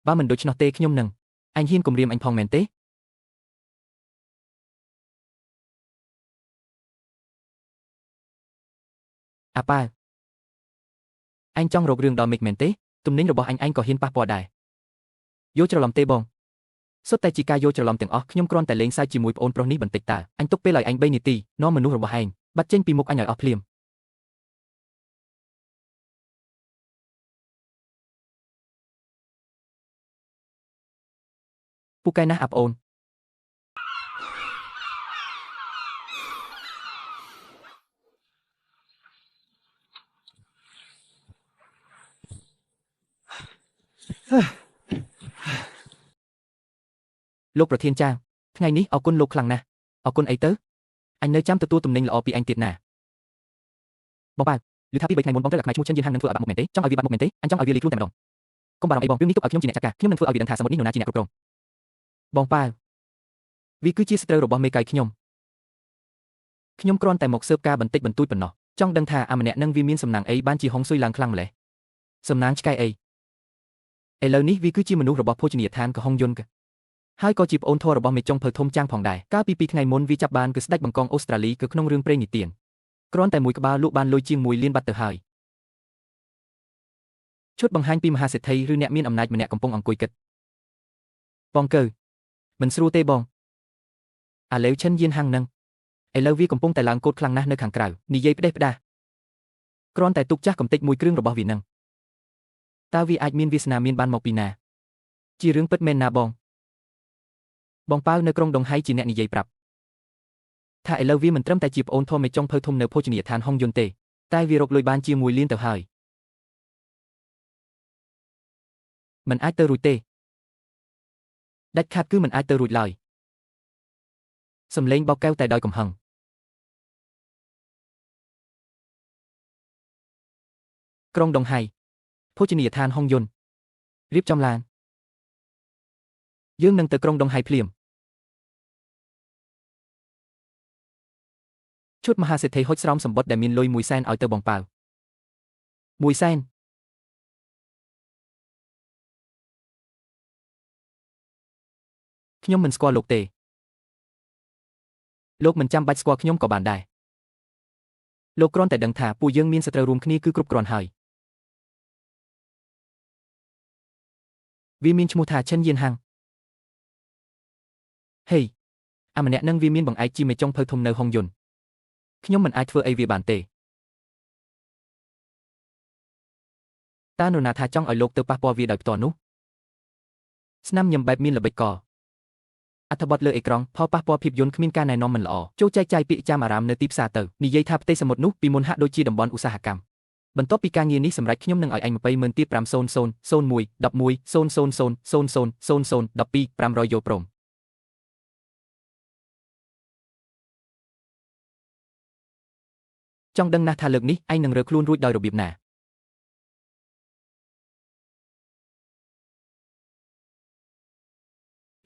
បើមិនដូច្នោះទេខ្ញុំនឹងអញហ៊ានគំរាមអញផងមែនទេអាប៉ាអញចង់រករឿងដល់មិចមែនទេទំនិញរបស់អញក៏ហ៊ានប៉ះពាល់ដែរយកច្រឡំទេបងសុទ្ធតែជាការយកច្រឡំទាំងអស់ខ្ញុំគ្រាន់តែលេងសើចជាមួយប្អូនប្រុសនេះបន្តិចតើអញទុកពេលឲ្យអញ3នាទីនាំមនុស្សរបស់ឯងបាត់ចេញពីមុខអញឲ្យអស់ភ្លាមពូកែណាស់អាប្អូនលោកប្រធានចាងថ្ងៃនេះអរគុណលោកខ្លាំងណាស់អរគុណអីទៅអញនៅចាំទទួលទំនិញល្អពីអញទៀតណាបងប៉ាឮថាពី3ថ្ងៃមុនបងត្រូវតែខ្មែរឈ្មោះឈិនយានហាងនឹងធ្វើឲ្យបាត់មុខមែនទេចង់ឲ្យវាបាត់មុខមែនទេអញចង់ឲ្យវាលីខ្លួនតែម្ដងកុំបារម្ភអីបងរឿងនេះទុកឲ្យខ្ញុំជាអ្នកចាត់ការខ្ញុំនឹងធ្វើឲ្យវាដឹងថាសមុទ្រនេះនរណាជាអ្នកគ្រប់គ្រងបងប៉ាវាគឺជាសត្រូវរបស់មេកៃខ្ញុំគ្រាន់តែមកស៊ើបការបន្តិចបន្តួចប៉ុណ្ណោះចង់ដឹងថាអាម្នាក់នឹងវាមានសំណាងអីបានជាហុងស៊ុយឡើងខ្លាំងម្ល៉េះសំណាងឆ្កែអីឥឡូវនេះវាគឺជាមនុស្សរបស់ភោជនីយដ្ឋានកំហុងយុនកហើយក៏ជាប្អូនធម៌របស់មេចុងភៅធំចាងផងដែរកាលពី2ថ្ងៃមុនវាចាប់បានគឺស្ដេចបង្កងអូស្ត្រាលីគឺក្នុងរឿងព្រេងនិទានគ្រាន់តែមួយក្បាលលក់បានលុយជាង1 លានបាត់ទៅហើយឈុតបង្ហាញពីមហាសេដ្ឋីឬអ្នកមានអំណាចម្នាក់កំពុងអង្គុយគិតបងកើមិនស្រួលទេបងអាឡេវឈិនយានហាងនឹងឥឡូវវាកំពុងតែឡើងកូដខ្លាំងណាស់នៅខាងក្រៅនិយាយផ្ដេសផ្ដាសគ្រាន់តែទុកចាស់កំតិចមួយគ្រឿងរបស់វានឹងតើវាអាចមានវាសនាមានបានមកពីណាជារឿងពិតមែនណាបងប៉ាវនៅក្រុងដុងហៃជាអ្នកនិយាយប្រាប់ថាឥឡូវវាមិនត្រឹមតែជាប្អូនធំមេចុងភៅធំនៅភោជនីយដ្ឋានហុងយុនទេតែវារកលុយបានជា1 លានទៅហើយមិនអាចទៅរួចទេដាច់ខាតគឺមិនអាចទៅរួចឡើយសំឡេងបោកកែវតែដោយកំហឹងក្រុងដុងហៃភោជនីយដ្ឋានហុងយុនរៀបចំឡានយើងនឹងទៅក្រុងដុងហៃភ្លាមឈុតមហាសេដ្ឋីហុចស្រោមសម្បត្តិដែលមានលុយ1 សែនឲ្យទៅបងប៉ាវ1 សែនខ្ញុំមិនស្គាល់លោកទេលោកមិនចាំបាច់ស្គាល់ខ្ញុំក៏បានដែរលោកគ្រាន់តែដឹងថាពួកយើងមានសត្រូវរួមគ្នាគឺគ្រប់គ្រាន់ហើយវាមានឈ្មោះថាឈិនយានហាងហេអាម្នាក់នឹងវាមានបង្អែកជាមេចុងភៅធំនៅហុងយុនខ្ញុំមិនអាចធ្វើអីវាបានទេតើនរណាថាចង់ឲ្យលោកទៅប៉ះពាល់វាដោយផ្ទាល់នោះស្នាមញឹមបែបមានល្បិចកអត្ថបទលើអេក្រង់ផលប៉ះពាល់ភាពយន្តគ្មានការណែនាំមិនល្អចូលចែកចាយពាក្យចាំអារាមនៅទីផ្សារទៅនិយាយថាផ្ទៃសមុទ្រនោះពីមុនហាក់ដូចជាតំបន់ឧស្សាហកម្មបន្ទាប់ពីការងារនេះសម្រាប់ខ្ញុំនឹងឲ្យឯង20,000ទៀត500,001 11 0000000012 500យកព្រមចង់ដឹងណាស់ថាលើកនេះឯងនឹងរើខ្លួនរួចដោយរបៀបណា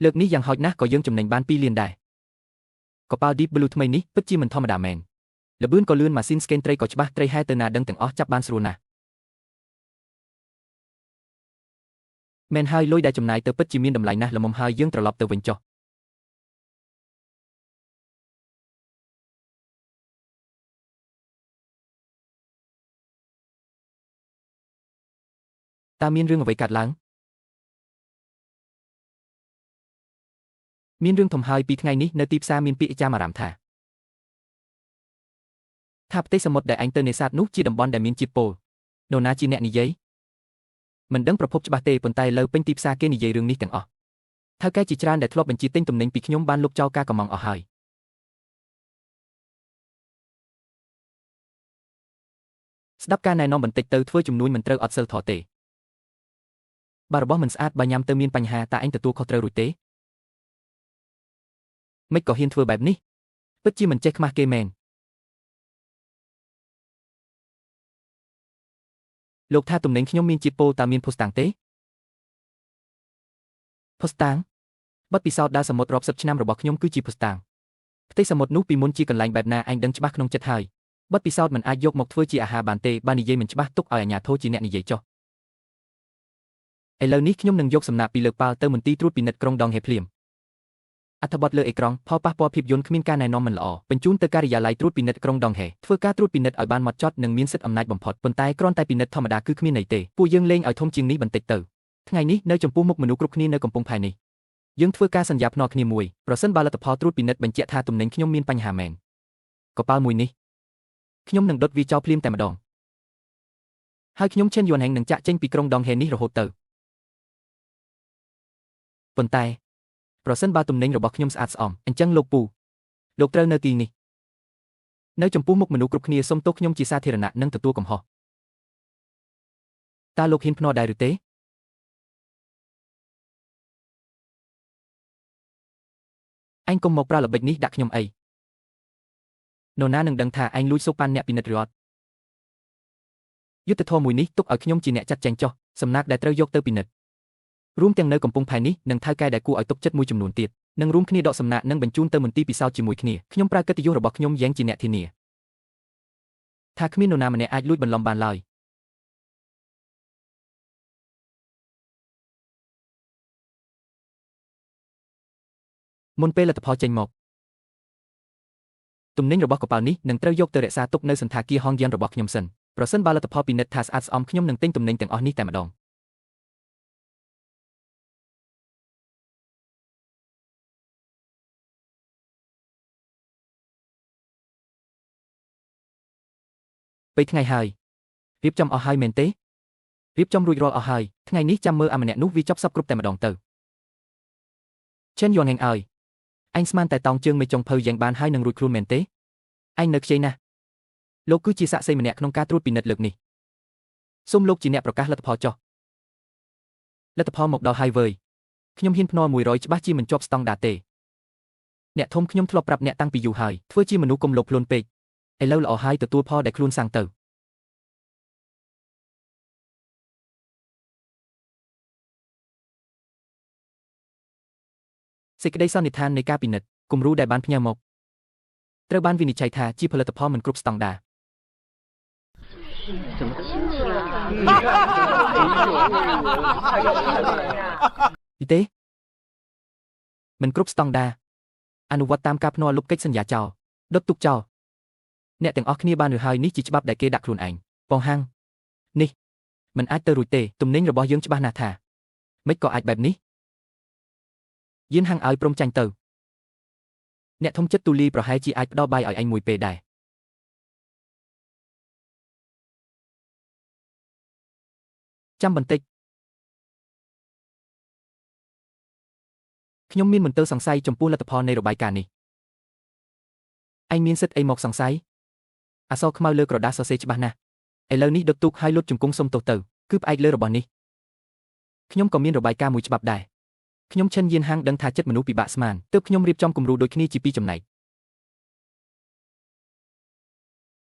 លើកនេះយ៉ាងហោចណាស់ក៏យើងចំណេញបាន2 លានដែរកប៉ាល់ Deep Blue ថ្មីនេះពិតជាមិនធម្មតាមែនល្បឿនក៏លឿនម៉ាស៊ីនស្កេនត្រីក៏ច្បាស់ត្រីហែទៅណាដឹងទាំងអស់ចាប់បានស្រួលណាស់មែនហើយលុយដែលចំណាយទៅពិតជាមានតម្លៃណាស់ល្មមហើយយើងត្រឡប់ទៅវិញចុះ តើមានរឿងអ្វីកើតឡើងមានរឿងធំហើយពីថ្ងៃនេះនៅទីផ្សារមានពាក្យចាំអារ៉ាមថាប្រទេសសមុទ្រដែលអញទៅនេសាទនោះជាតំបន់ដែលមានជាតិពុលនរណាជាអ្នកនិយាយមិនដឹងប្រភពច្បាស់ទេប៉ុន្តែលើពេញទីផ្សារគេនិយាយរឿងនេះទាំងអស់ថៅកែជាច្រើនដែលធ្លាប់បញ្ជាទិញទំនិញពីខ្ញុំបានលុបចោលការកម្មង់អស់ហើយស្ដាប់ការណែនាំបន្តិចទៅធ្វើជំនួញមិនត្រូវអត់សិលធម៌ទេបើរបស់មិនស្អាតបើញ៉ាំទៅមានបញ្ហាតើអញទទួលខុសត្រូវរួចទេមិនក៏ហ៊ានធ្វើបែបនេះពិតជាមិនចេះខ្មាស់គេមែនលោកថាទំនិញខ្ញុំមានជាតិពុលតើមានភស្តុតាងទេភស្តុតាងបទពិសោធន៍ដើរសមុទ្ររាប់សិបឆ្នាំរបស់ខ្ញុំគឺជាភស្តុតាងផ្ទៃសមុទ្រនោះពីមុនជាកន្លែងបែបណាអញដឹងច្បាស់ក្នុងចិត្តហើយបទពិសោធន៍មិនអាចយកមកធ្វើជាអាហារបានទេបើនិយាយមិនច្បាស់ទុកឲ្យអាជ្ញាធរជាអ្នកនិយាយចុះឥឡូវនេះខ្ញុំនឹងយកសំណាក់ពីលើកប៉ាល់ទៅមន្ទីរត្រួតពិនិត្យក្រុងដងហេភ្លាមអត្ថបទលើអេក្រង់ផលប៉ះពាល់ភាពយន្តគ្មានការណែនាំមិនល្អបញ្ជូនទៅការិយាល័យត្រួតពិនិត្យក្រុងដងហេធ្វើការត្រួតពិនិត្យឲ្យបានហ្មត់ចត់និងមានសិទ្ធិអំណាចបំផុតប៉ុន្តែគ្រាន់តែពិនិត្យធម្មតាគឺគ្មានន័យទេពួកយើងលេងឲ្យធំជាងនេះបន្តិចទៅថ្ងៃនេះនៅចំពោះមុខមនុស្សគ្រប់គ្នានៅកំពង់ផែនេះយើងធ្វើការសន្យាភ្នាល់គ្នាមួយប្រសិនបើលទ្ធផលត្រួតពិនិត្យបញ្ជាក់ថាទំនិញខ្ញុំមានបញ្ហាមែនកប៉ាល់មួយនេះខ្ញុំនឹងដុតវាចោលភ្លាមតែម្ដងហើយខ្ញុំឈិនយួនហែងនឹងចាក់ចេញពីក្រុងដងហេនេះរហូតទៅប៉ុន្តែប្រសិនបើទំនិញរបស់ខ្ញុំស្អាតស្អំអញ្ចឹងលោកពូលោកត្រូវនៅទីនេះនៅចំពោះមុខមនុស្សគ្រប់គ្នាសុំទោសខ្ញុំជាសាធារណៈនិងទទួលកំហុសតើលោកហ៊ានភ្នាល់ដែរឬទេអញកុំមកប្រើល្បិចនេះដាក់ខ្ញុំអីនរណានឹងដឹងថាអញលួចសូប៉ាន់អ្នកពិនិត្យឬអត់យុទ្ធធម៌មួយនេះទុកឲ្យខ្ញុំជាអ្នកចាត់ចែងចោះសំណាក់ដែលត្រូវយកទៅពិនិត្យរួមទាំងនៅកំពង់ផែនេះនិងថៅកែដែលគួរឲ្យទុកចិត្តមួយចំនួនទៀតនឹងរួមគ្នាដកសំណាក់និងបញ្ជូនទៅមន្ទីរពិសោធន៍ជាមួយគ្នាខ្ញុំប្រើកិត្តិយសរបស់ខ្ញុំយ៉ាងជាអ្នកធានាថាគ្មាននរណាម្នាក់អាចលួចបន្លំបានឡើយមុនពេលលទ្ធផលចេញមកទំនិញរបស់កប៉ាល់នេះនឹងត្រូវយកទៅរក្សាទុកនៅសន្តាគារហងយ៉ានរបស់ខ្ញុំសិនប្រសិនបើលទ្ធផលពិនិត្យថាស្អាតស្អំខ្ញុំនឹងទិញទំនិញទាំងអស់នេះតែម្ដងពេលថ្ងៃហើយរៀបចំអស់ហើយមែនទេរៀបចំរួចរាល់អស់ហើយថ្ងៃនេះចាំមើលអាម្នាក់នោះវាចប់សពគ្រប់តែម្ដងទៅឈិនយួនហែងអើយអញស្មានតែតោងជើងមេចុងភៅយ៉ាងបានហើយនឹងរួចខ្លួនមែនទេអញនៅខ្ចីណាស់លោកគឺជាសាក្សីម្នាក់ក្នុងការត្រួតពិនិត្យលើកនេះសូមលោកជាអ្នកប្រកាសលទ្ធផលចុះលទ្ធផលមកដល់ហើយវើយខ្ញុំហ៊ានភ្នាល់100ច្បាស់ជាមិនជាប់ស្តង់ដារទេអ្នកធំខ្ញុំធ្លាប់ប្រាប់អ្នកតាំងពីយូរហើយធ្វើជាមនុស្សកុំលោភលន់ពេកឥឡូវល្អហើយទទួលផលដែលខ្លួនសាំងទៅសេចក្តីសន្និដ្ឋាននៃការពិនិត្យគំរូដែលបានផ្ញើមកត្រូវបានវិនិច្ឆ័យថាជាផលិតផលមិនគ្រប់ស្តង់ដារទេមិនគ្រប់ស្តង់ដារអនុវត្តតាមការភ្នាល់លុបកិច្ចសន្យាចោលដុតទុកចោលអ្នកទាំងអស់គ្នាបានឬហើយនេះជាច្បាប់ដែលគេដាក់ខ្លួនឯងបងហាំងនេះមិនអាចទៅរួចទេទំនិញរបស់យើងច្បាស់ណាស់ថាមិនក៏អាចបែបនេះយៀនហាំងឲ្យព្រមចាញ់ទៅអ្នកធំចិត្តទូលីប្រហែលជាអាចផ្ដល់បាយឲ្យអញមួយពេលដែរចាំបន្តិចខ្ញុំមានមន្ទិលសង្ស័យចំពោះលទ្ធផលនៃរបាយការណ៍នេះឯងមានសិទ្ធិអីមកសង្ស័យអក្សរខ្មៅលើក្រដាសសរសេរច្បាស់ណាស់ឥឡូវនេះដុតទូកឲ្យលុតជង្គង់សុំទោសទៅគឺផ្អែកលើរបស់នេះខ្ញុំក៏មានរបាយការណ៍មួយច្បាប់ដែរខ្ញុំឈិនយៀនហាងដឹងថាចិត្តមនុស្សពិបាកស្មានទើបខ្ញុំរៀបចំគំរូដូចគ្នាជាពីរចំណែក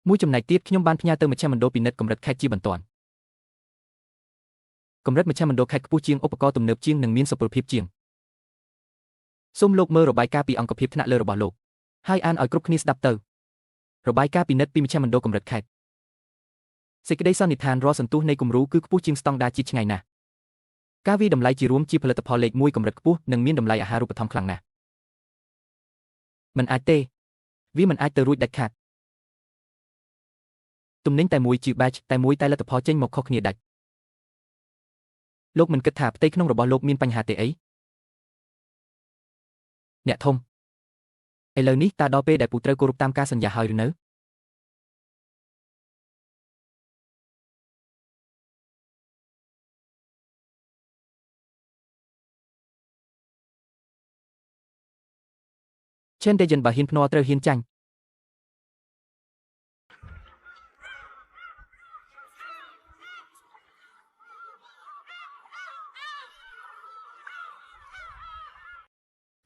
មួយចំណែកទៀតខ្ញុំបានផ្ញើទៅមជ្ឈមណ្ឌលពិនិត្យកម្រិតខេត្តជាបន្ទាន់កម្រិតមជ្ឈមណ្ឌលខេត្តខ្ពស់ជាងឧបករណ៍ទំនើបជាងនិងមានសុពលភាពជាងសូមលោកមើលរបាយការណ៍ពីអង្គភាពថ្នាក់លើរបស់លោកហើយអានឲ្យគ្រប់គ្នាស្ដាប់ទៅរបាយការណ៍ពិនិត្យពីមជ្ឈមណ្ឌលកម្រិតខេត្តសេចក្តីសន្និដ្ឋានរាល់សន្ទុះនៃគំរូគឺខ្ពស់ជាងស្តង់ដារជាតិឆ្ងាយណាស់ការវិតម្លៃជារួមជាផលិតផលលេខ1កម្រិតខ្ពស់និងមានតម្លៃអាហារូបត្ថម្ភខ្លាំងណាស់មិនអាចទេវាមិនអាចទៅរួចដាច់ខាតទំនិញតែមួយជា batch តែមួយតែលទ្ធផលចេញមកខុសគ្នាដាច់ លោកមិនគិតថាផ្ទៃក្នុងរបស់លោកមានបញ្ហាទេអីអ្នកធំឥឡូវនេះតើដល់ពេលដែលពូត្រូវគោរពតាមការសន្យាហើយឬនៅឈិនតេយិនបើហ៊ានភ្នាល់ត្រូវហ៊ានចាញ់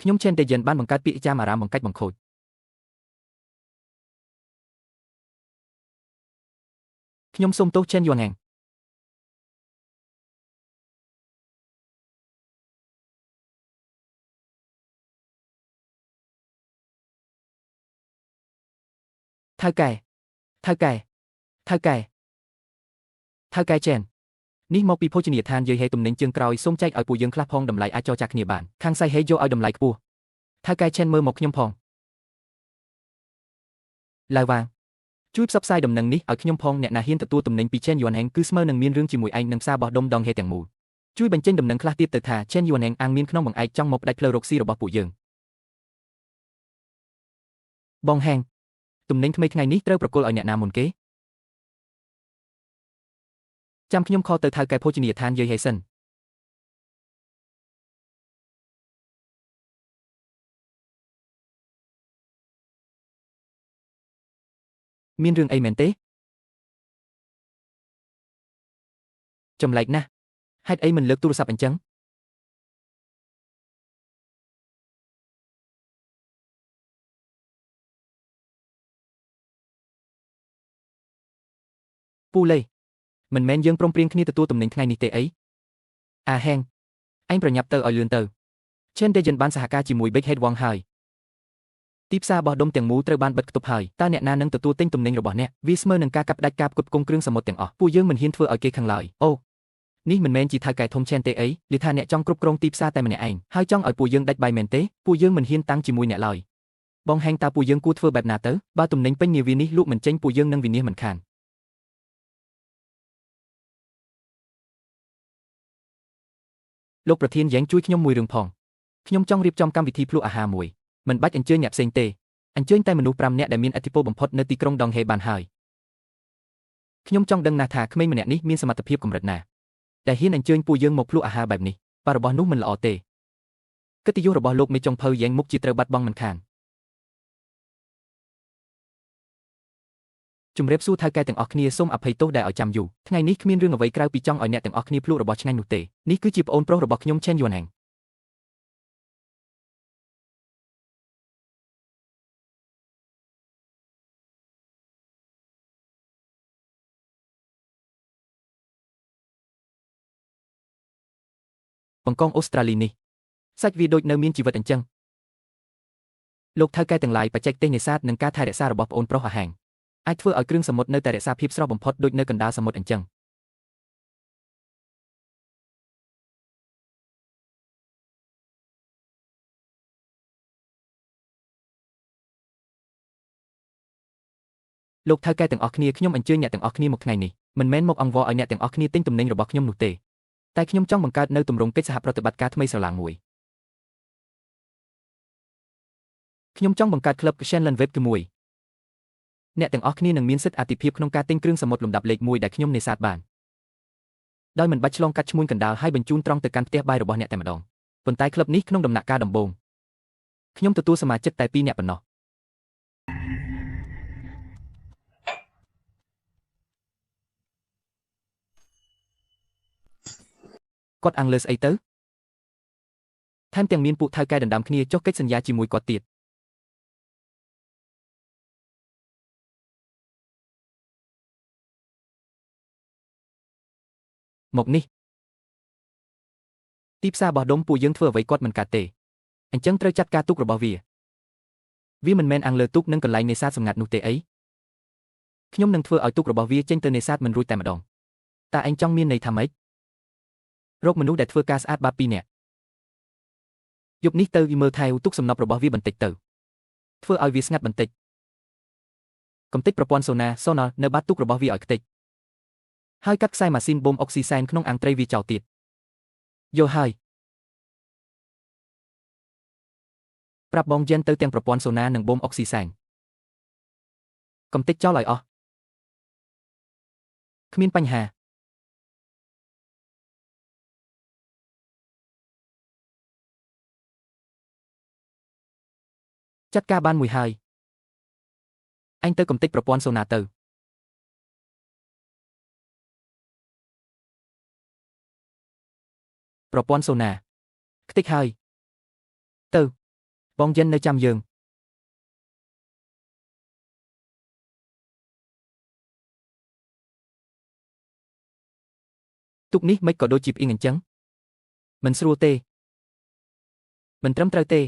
ខ្ញុំឈិនតេយិនបានបង្កើតពាក្យចាមអារ៉ាមបង្កាច់បង្ខូចខ្ញុំសូមទោសឈិនយួនហែងថៅកែថៅកែថៅកែថៅកែជែននេះមកពីភោជនីយដ្ឋានយាយហេទំនិញជើងក្រោយសូមចែកឲ្យពួកយើងខ្លះផងតម្លៃអាចចរចាគ្នាបានខាងសៃហេយកឲ្យតម្លៃខ្ពស់ថៅកែជែនមើលមកខ្ញុំផងឡាវវ៉ាជួយផ្សព្វផ្សាយដំណឹងនេះឲ្យខ្ញុំផងអ្នកណាហ៊ានទទួលទំនិញពីជែនយួនហែងគឺស្មើនឹងមានរឿងជាមួយឯងនឹងផ្សារបោះដុំដងហេទាំងមូលជួយបញ្ចេញដំណឹងខ្លះទៀតទៅថាជែនយួនហែងអាងមានក្នុងបង្អែកចង់មកផ្ដាច់ផ្លូវរកស៊ីរបស់ពួកយើងបងហែងទំនិញថ្មីថ្ងៃនេះត្រូវប្រគល់ឲ្យអ្នកណាមុនគេចាំខ្ញុំខលទៅថៅកែភោជនីយដ្ឋានយាយហេសិនមានរឿងអីមែនទេចម្លែកណាស់ហេតុអីមិនលើកទូរស័ព្ទអញ្ចឹងពូលេមិនមែនយើងព្រមព្រៀងគ្នាទទួលទំនិញថ្ងៃនេះទេអីអាហែងឯងប្រញាប់ទៅឲ្យលឿនទៅឈិនតេយិនបានសហការជាមួយ Big Head Wong ហើយទីផ្សារបោះដុំទាំងមូលត្រូវបានបិទគប់ហើយតើអ្នកណានឹងទទួលទិញទំនិញរបស់អ្នកវាស្មើនឹងការកាប់ផ្ដាច់ការផ្គត់ផ្គង់គ្រឿងសមុទ្រទាំងអស់ពួកយើងមិនហ៊ានធ្វើឲ្យគេខឹងឡើយអូនេះមិនមែនជាថៅកែធំឈិនទេអីឬថាអ្នកចង់គ្រប់គ្រងទីផ្សារតែម្នាក់ឯងហើយចង់ឲ្យពួកយើងដាច់បាយមែនទេពួកយើងមិនហ៊ានតាំងជាមួយអ្នកឡើយបងហែងតើពួកយើងគួរធ្វើបែបណាទៅបើទំនិញពេញនាវានេះលក់មិនចេញពួកយើងនឹងវិនាសមិនខានលោកប្រធានយ៉ាងជួយខ្ញុំមួយរឿងផងខ្ញុំចង់រៀបចំកម្មវិធីភ្លក់អាហារមួយមិនបាច់អញ្ជើញអ្នកផ្សេងទេអញ្ជើញតែមនុស្ស5នាក់ដែលមានឥទ្ធិពលបំផុតនៅទីក្រុងដងហេបានហើយខ្ញុំចង់ដឹងណាស់ថាក្មេងម្នាក់នេះមានសមត្ថភាពកម្រិតណាដែលហ៊ានអញ្ជើញពួកយើងមកភ្លក់អាហារបែបនេះបើរបស់នោះមិនល្អទេកិត្តិយសរបស់លោកមេចុងភៅយ៉ាងមុខជាត្រូវបាត់បង់មិនខានជំរាបសួរថៅកែទាំងអស់គ្នាសូមអភ័យទោសដែលឲ្យចាំយូរថ្ងៃនេះគ្មានរឿងអ្វីក្រៅពីចង់ឲ្យអ្នកទាំងអស់គ្នាភ្លក់របស់ឆ្ងាញ់នោះទេនេះគឺជាប្អូនប្រុសរបស់ខ្ញុំឈិនយួនហែងបង្កងអូស្ត្រាលីនេះសាច់វាដូចនៅមានជីវិតអញ្ចឹងលោកថៅកែទាំងឡាយបច្ចេកទេសនេសាទនិងការថែរក្សារបស់ប្អូនប្រុសអាហែងអាចធ្វើឲ្យគ្រឿងសមុទ្រនៅតែរក្សាភាពស្រស់បំផុតដូចនៅកណ្ដាលសមុទ្រអញ្ចឹងលោកថៅកែទាំងអស់គ្នាខ្ញុំអញ្ជើញអ្នកទាំងអស់គ្នាមកថ្ងៃនេះមិនមែនមកអង្វរឲ្យអ្នកទាំងអស់គ្នាទិញទំនិញរបស់ខ្ញុំនោះទេតែខ្ញុំចង់បង្កើតនៅទម្រង់កិច្ចសហប្រតិបត្តិការថ្មីស្រឡាងមួយខ្ញុំចង់បង្កើតក្លឹប Shenlan Web ជាមួយអ្នកទាំងអស់គ្នានឹងមានសិទ្ធិអាទិភាពក្នុងការទិញគ្រឿងសមុទ្រលំដាប់លេខ1ដែលខ្ញុំនេសាទបានដោយមិនបាច់ឆ្លងកាត់ឈ្មួញកណ្ដាលហើយបញ្ជូនត្រង់ទៅកាន់ផ្ទះបាយរបស់អ្នកតែម្ដងប៉ុន្តែក្លឹបនេះក្នុងដំណាក់កាលដំបូងខ្ញុំទទួលសមាជិកតែ2នាក់ប៉ុណ្ណោះគាត់អាំងលើស្អីទៅថែមទាំងមានពួកថៅកែដណ្ដើមគ្នាចុះកិច្ចសន្យាជាមួយគាត់ទៀតមកនេះទីផ្សារបោះដុំពួកយើងធ្វើអ្វីគាត់មិនកើតទេអញ្ចឹងត្រូវចាត់ការទូករបស់វាមិនមែនអាំងលើទូកនឹងកន្លែងនេសាទសម្ងាត់នោះទេអីខ្ញុំនឹងធ្វើឲ្យទូករបស់វាចេញទៅនេសាទមិនរួចតែម្ដងតើឯងចង់មានន័យថាម៉េចរកមនុស្សដែលធ្វើការស្អាតបាប2នាក់យប់នេះទៅវាមើលថែវទុកសំណប់របស់វាបន្តិចទៅធ្វើឲ្យវាស្ងាត់បន្តិចកំទេចប្រព័ន្ធសូណានៅបាតទូករបស់វាឲ្យខ្ទេចហើយកាត់ខ្សែម៉ាស៊ីនបូមអុកស៊ីសែនក្នុងអាងត្រីវាចោលទៀត យកហើយប្រាប់បងយិនទៅទាំងប្រព័ន្ធសូណានិងបូមអុកស៊ីសែនកុំតិចចោលឲ្យអស់គ្មានបញ្ហាចាត់ការបានមួយហើយអញទៅកំទេចប្រព័ន្ធសូណាទៅប្រព័ន្ធសូណាខ្ទេចហើយទៅបងយិននៅចាំយើងទុកនេះមិនក៏ដូចជាផ្អៀងអញ្ចឹងមិនស្រួលទេមិនត្រឹមត្រូវទេ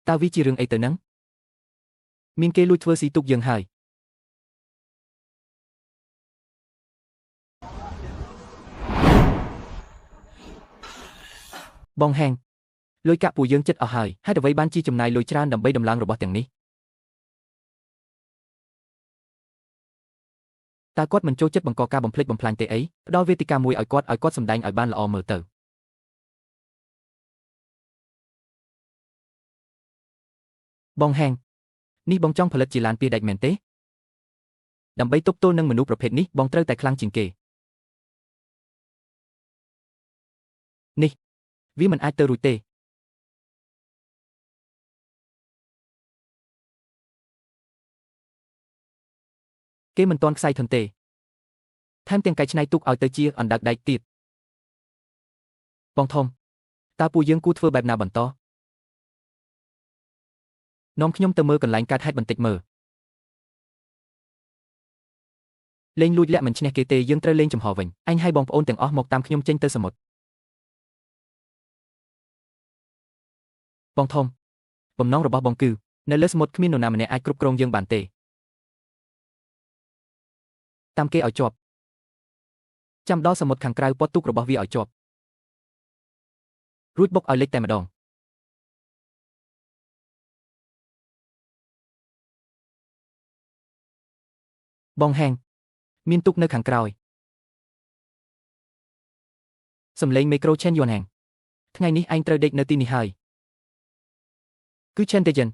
តើវាជារឿងអីទៅនឹងមានគេលួចធ្វើស៊ីទុកយើងហើយបងហែងលុយកាក់ពួកយើងចិត្តអស់ហើយហេតុអ្វីបានជាចំណាយលុយច្រើនដើម្បីដំឡើងរបស់ទាំងនេះតើគាត់មិនចូលចិត្តបង្កការបំផ្លិចបំផ្លាញទេអីផ្ដល់វេទិកាមួយឲ្យគាត់សម្ដែងឲ្យបានល្អមើលទៅបងហែងនេះបងចង់ផលិតជាឡានពាសដាច់មែនទេដើម្បីទប់ទល់នឹងមនុស្សប្រភេទនេះបងត្រូវតែខ្លាំងជាងគេនេះវាមិនអាចទៅរួចទេគេមិនទាន់ខ្សែធនទេថែមទាំងកែច្នៃទុកឲ្យទៅជាអណ្ដើកដែកទៀតបងធំតើពួកយើងគួរធ្វើបែបណាបន្តនាំខ្ញុំទៅមើលកន្លែងកើតហេតុបន្តិចមើលលេងលួចលាក់មិនឈ្នះគេទេយើងត្រូវលេងចំហវិញអញឲ្យបងប្អូនទាំងអស់មកតាមខ្ញុំចេញទៅសមុទ្របងធំបំណងរបស់បងគឺនៅលើសមុទ្រគ្មាននរណាម្នាក់អាចគ្រប់គ្រងយើងបានទេតាមគេឲ្យជាប់ចាំដល់សមុទ្រខាងក្រៅពត់ទូករបស់វាឲ្យជាប់រួចបុកឲ្យលិចតែម្ដងបងហែងមានទូកនៅខាងក្រោយសំឡេងមេក្រូឆេនយួនហែងថ្ងៃនេះឯងត្រូវដេកនៅទីនេះហើយគឺឆេនតេជិន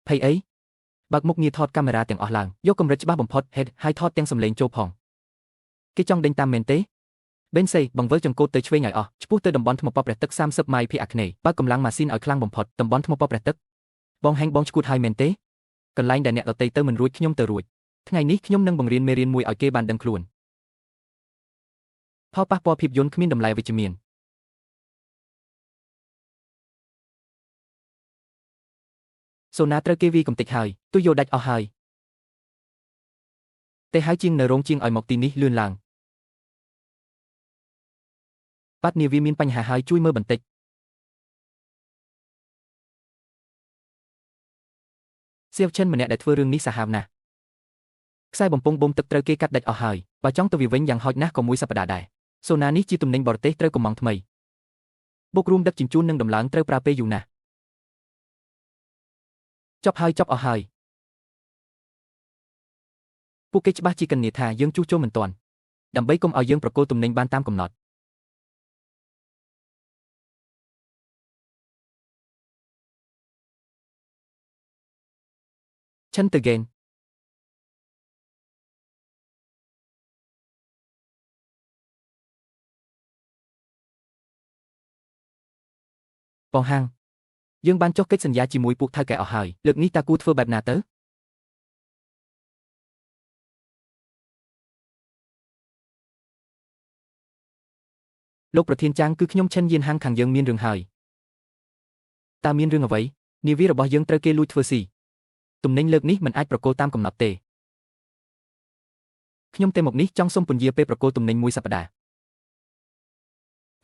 ភ័យអីបើកមុខងារថតកាមេរ៉ាទាំងអស់ឡើងយកកម្រិតច្បាស់បំផុត head ហើយថតទាំងសំឡេងចូលផងគេចង់ដេញតាមមែនទេបេនសេបង្វិលចង្កូតទៅឆ្វេងឲ្យអស់ឆ្ពោះទៅតំបន់ថ្មប៉ព្រះទឹក30ម៉ៃភាគអាគ្នេយ៍បើកកម្លាំងម៉ាស៊ីនឲ្យខ្លាំងបំផុតតំបន់ថ្មប៉ព្រះទឹកបងហែងបងឈួតហើយមែនទេកន្លែងដែលអ្នកដតីទៅមិនរួចខ្ញុំទៅរួចថ្ងៃនេះខ្ញុំនឹងបង្រៀនមេរៀនមួយឲ្យគេបានដឹងខ្លួនផលប៉ះពាល់ភាពយន្តគ្មានតម្លៃវិជ្ជមានសូណាត្រូវគេវាយកំទេចហើយទុយយកដាច់អស់ហើយតែហើយជាងនៅរោងជាងឲ្យមកទីនេះលឿនឡើងបាត់នាវាមានបញ្ហាហើយជួយមើលបន្តិចសៀវឈិនម្នាក់ដែលធ្វើរឿងនេះសាហាវណាស់ខ្សែបំពង់បូមទឹកត្រូវគេកាត់ដាច់អស់ហើយបើចង់ទៅវាវិញយ៉ាងហោចណាស់ក៏មួយសប្តាហ៍ដែរសូណានេះជាទំនិញបរទេសត្រូវកំងថ្មីបុករួមដឹកជញ្ជូននិងដំឡើងត្រូវប្រើពេលយូរណាស់ចប់អស់ហើយពួកគេច្បាស់ជាកញ្ញាថាយើងជួសជុលមិនទាន់ដើម្បីកុំឲ្យយើងប្រគល់ទំនិញបានតាមកំណត់ឈិនទៅហ្គេនបងហាងយើងបានចុះកិច្ចសន្យាជាមួយពួកថៅកែអស់ហើយលើកនេះតើគួរធ្វើបែបណាទៅលោកប្រធានចាងគឺខ្ញុំឈិនយានហាងខាងយើងមានរឿងហើយតើមានរឿងអ្វីនាវារបស់យើងត្រូវគេលួចធ្វើស៊ីទំនិញលើកនេះមិនអាចប្រគល់តាមកំណត់ទេខ្ញុំតែមកនេះចង់សុំពន្យាពេលប្រគល់ទំនិញមួយសប្តាហ៍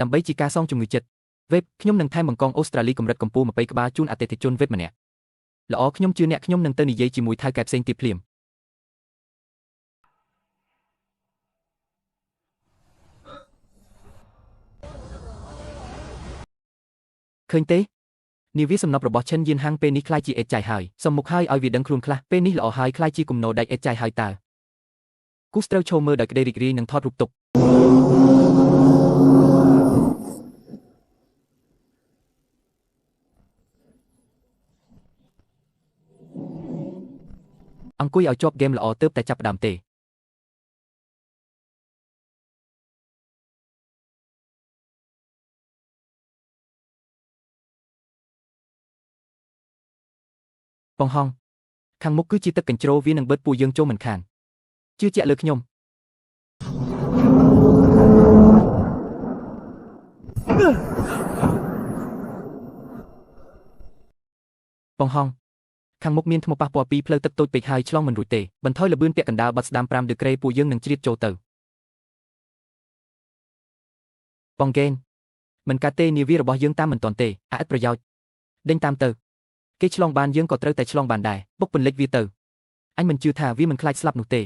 ដើម្បីជាការសងជំងឺចិត្តវេបខ្ញុំនឹងថែមបង្កងអូស្ត្រាលីកម្រិតកម្ពស់20ក្បាលជូនអតិថិជនវេបម្នាក់ល្អខ្ញុំជឿអ្នកខ្ញុំនឹងទៅនិយាយជាមួយថៅកែផ្សេងទៀតភ្លាមឃើញទេ នាវាសំណប់របស់ឈិនយៀនហាំងពេលនេះខ្លាចជាអេតចៃហើយសុំមុខហើយឲ្យវាដឹងខ្លួនខ្លះពេលនេះល្អហើយខ្លាចជាគំនោដាច់អេតចៃហើយតើគូសត្រូវឈរមើលដោយក្តីរីករាយនិងថតរូបទុកអង្គុយឲ្យជាប់ហ្គេមល្អទើបតែចាប់ផ្ដើមទេបងហងខាងមុខគឺជាទឹកកញ្ជ្រោវានឹងបិទពួកយើងចូលមិនខានជឿជាក់លើខ្ញុំបងហងខាងមុខមានថ្មប៉ះពាល់ពីផ្លូវទឹកតូចពេកហើយឆ្លងមិនរួចទេបន្ថយល្បឿនពាក់កណ្ដាលបាត់ស្ដាំ5ដឺក្រេពួកយើងនឹងជ្រៀតចូលទៅបងហ្គេនមិនកាត់ទេនាវារបស់យើងតាមមិនទាន់ទេអត់ប្រយោជន៍ដេញតាមទៅគេឆ្លងបានយើងក៏ត្រូវតែឆ្លងបានដែរបុកពន្លិចវាទៅអញមិនជឿថាវាមិនខ្លាចស្លាប់នោះទេ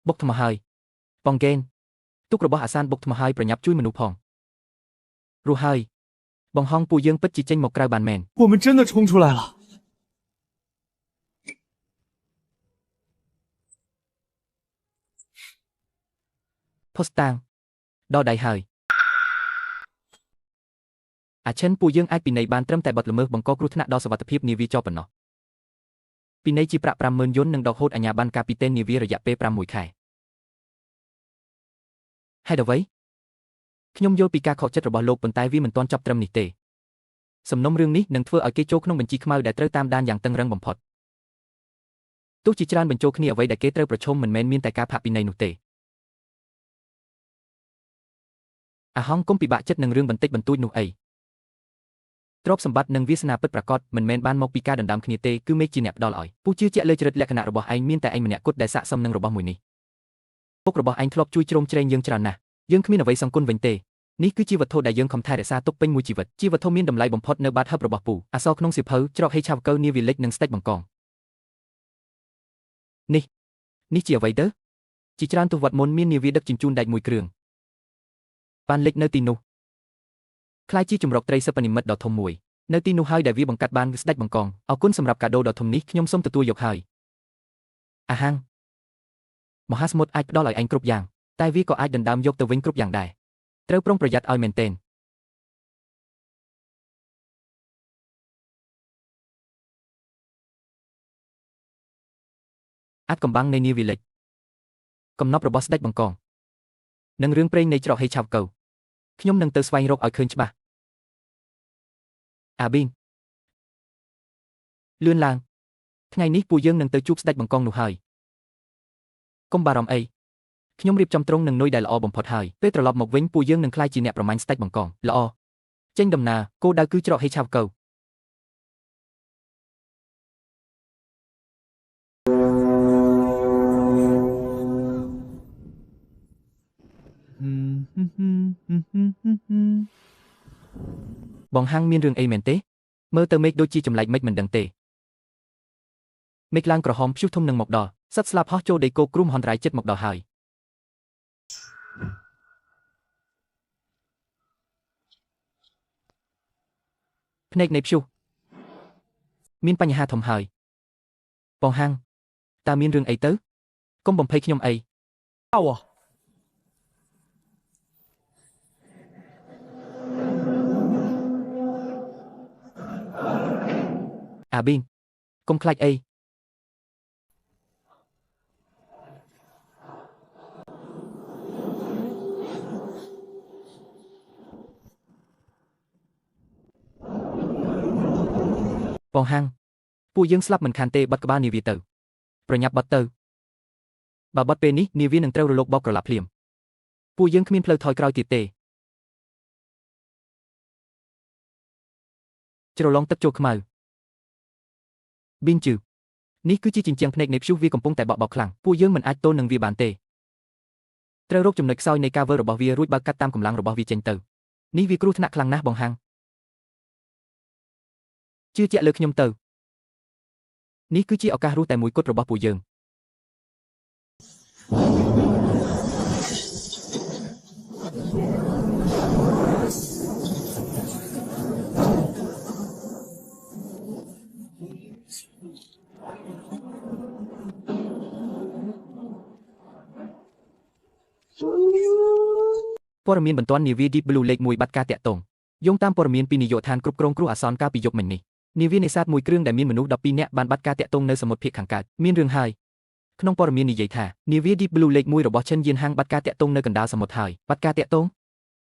បុកថ្មហើយបងហ្គេនទុករបស់អាសានបុកថ្មហើយប្រញាប់ជួយមនុស្សផងរស់ហើយបងហងពួកយើងពិតជាចេញមកក្រៅបានមែន我们真的冲出来了ផុសតាងដល់ដៃហើយអាឈិនពួកយើងអាចពិន័យបានត្រឹមតែបទល្មើសបង្កគ្រោះថ្នាក់ដល់សុវត្ថិភាពនាវាចោលប៉ុណ្ណោះពិន័យជាប្រាក់ 50,000 យន់និងដកហូតអាជ្ញាប័ណ្ណកាពីតេននាវារយៈពេល6 ខែហេតុអ្វីខ្ញុំយល់ពីការខកចិត្តរបស់លោកប៉ុន្តែវាមិនទាន់ចប់ត្រឹមនេះទេសំណុំរឿងនេះនឹងធ្វើឲ្យគេចូលក្នុងបញ្ជីខ្មៅដែលត្រូវតាមដានយ៉ាងតឹងរ៉ឹងបំផុតទោះជាច្រើនបញ្ចូលគ្នាអ្វីដែលគេត្រូវប្រឈមមិនមែនមានតែការផាកពិន័យនោះទេអាហងគុំពិបាកចិត្តនឹងរឿងបន្តិចបន្តួចនោះអីទ្រព្យសម្បត្តិនិងវាសនាពិតប្រាកដមិនមែនបានមកពីការដណ្ដើមគ្នាទេគឺមេឃជាអ្នកផ្ដល់ឲ្យពូជឿជាក់លើចរិតលក្ខណៈរបស់ឯងមានតែឯងម្នាក់គត់ដែលស័ក្តិសមនឹងរបស់មួយនេះពុករបស់ឯងធ្លាប់ជួយជ្រោមជ្រែងយើងច្រើនណាស់យើងគ្មានអ្វីសងគុណវិញទេនេះគឺជាវត្ថុដែលយើងខំថែរក្សាទុកពេញមួយជីវិតជាវត្ថុមានតម្លៃបំផុតនៅបាតហឹបរបស់ពូអសរក្នុងសៀវភៅច្រកហេឆាវកៅនាវាលិចនិងស្ដេចបង្កងនេះជាអ្វីទៅជាច្រើនទសវត្សរ៍មុនមាននាវាដឹកជញ្ជូនដែកមួយគ្រឿងបានលិចនៅទីនោះខ្លាចជាជំរកត្រីសិប្បនិមិត្តដ៏ធំមួយនៅទីនោះហើយដែលវាបង្កាត់បានស្ដេចបង្កងអរគុណសម្រាប់កាដូដ៏ធំនេះខ្ញុំសូមទទួលយកហើយអាហាំងមហាសមុទ្រអាចផ្ដល់ឲ្យឯងគ្រប់យ៉ាងតែវាក៏អាចដណ្ដើមយកទៅវិញគ្រប់យ៉ាងដែរត្រូវប្រុងប្រយ័ត្នឲ្យមែនទែនអាចកំបាំងនៃនាវាលិចកំណប់របស់ស្ដេចបង្កងនិងរឿងព្រេងនៃច្រកហេឆាវកៅខ្ញុំនឹងទៅស្វែងរកឲ្យឃើញច្បាស់អាប៊ីងលឿនឡើងថ្ងៃនេះពួកយើងនឹងទៅជួបស្ដេចបង្កងនោះហើយកុំបារម្ភអីខ្ញុំរៀបចំត្រង់នឹងនុយដែលល្អបំផុតហើយពេលត្រឡប់មកវិញពួកយើងនឹងក្លាយជាអ្នកប្រមាញ់ស្ដេចបង្កងល្អចេញដំណើរគោលដៅគឺច្រកហេឆាវកៅបងហាំងមានរឿងអីមែនទេមើលទៅមេឃដូចជាចម្លែកមិនដឹងទេមេឃឡើងក្រហមព្យុះធំនឹងមកដល់សត្វស្លាបហោះចូលដីគោគ្រោះមហន្តរាយចិត្តមកដល់ហើយភ្នែកនៃព្យុះមានបញ្ហាធំហើយបងហាំងតើមានរឿងអីទៅកុំបំភ័យខ្ញុំអីអាប៊ីងកុំខ្លាចអីបងហាំងពួកយើងស្លាប់មិនខានទេបាត់ក្បាលនាវាទៅប្រញាប់បាត់ទៅបើបាត់ពេលនេះនាវានឹងត្រូវរលកបោកក្រឡាភ្លាមពួកយើងគ្មានផ្លូវថយក្រោយទៀតទេជ្រលងទឹកចូលខ្មៅប៊ីនជឺនេះគឺជាជញ្ជាំងភ្នែកនៃព្យុះវាកំពុងតែបក់បោកខ្លាំងពួកយើងមិនអាចទល់នឹងវាបានទេត្រូវរកចំណុចខ្សោយនៃការវើរបស់វារួចបើកាត់តាមកម្លាំងរបស់វាចេញទៅនេះវាគ្រោះថ្នាក់ខ្លាំងណាស់បងហាំងជឿជាក់លើខ្ញុំទៅនេះគឺជាឱកាសរស់តែមួយគត់របស់ពួកយើង ព័ត៌មានបន្ទាន់នាវា Deep Blue លេខ1បាត់ការតាក់ទងយោងតាមព័ត៌មានពីនាយកដ្ឋានគ្រប់គ្រងគ្រោះអាសន្នកាលពីយប់មិញនេះនាវានេសាទមួយគ្រឿងដែលមានមនុស្ស12នាក់បានបាត់ការតាក់ទងនៅសមុទ្រភាគខាងកើតមានរឿងហើយក្នុងព័ត៌មាននិយាយថានាវា Deep Blue លេខ1របស់ឈិនយៀនហាងបាត់ការតាក់ទងនៅកណ្ដាលសមុទ្រហើយបាត់ការតាក់ទង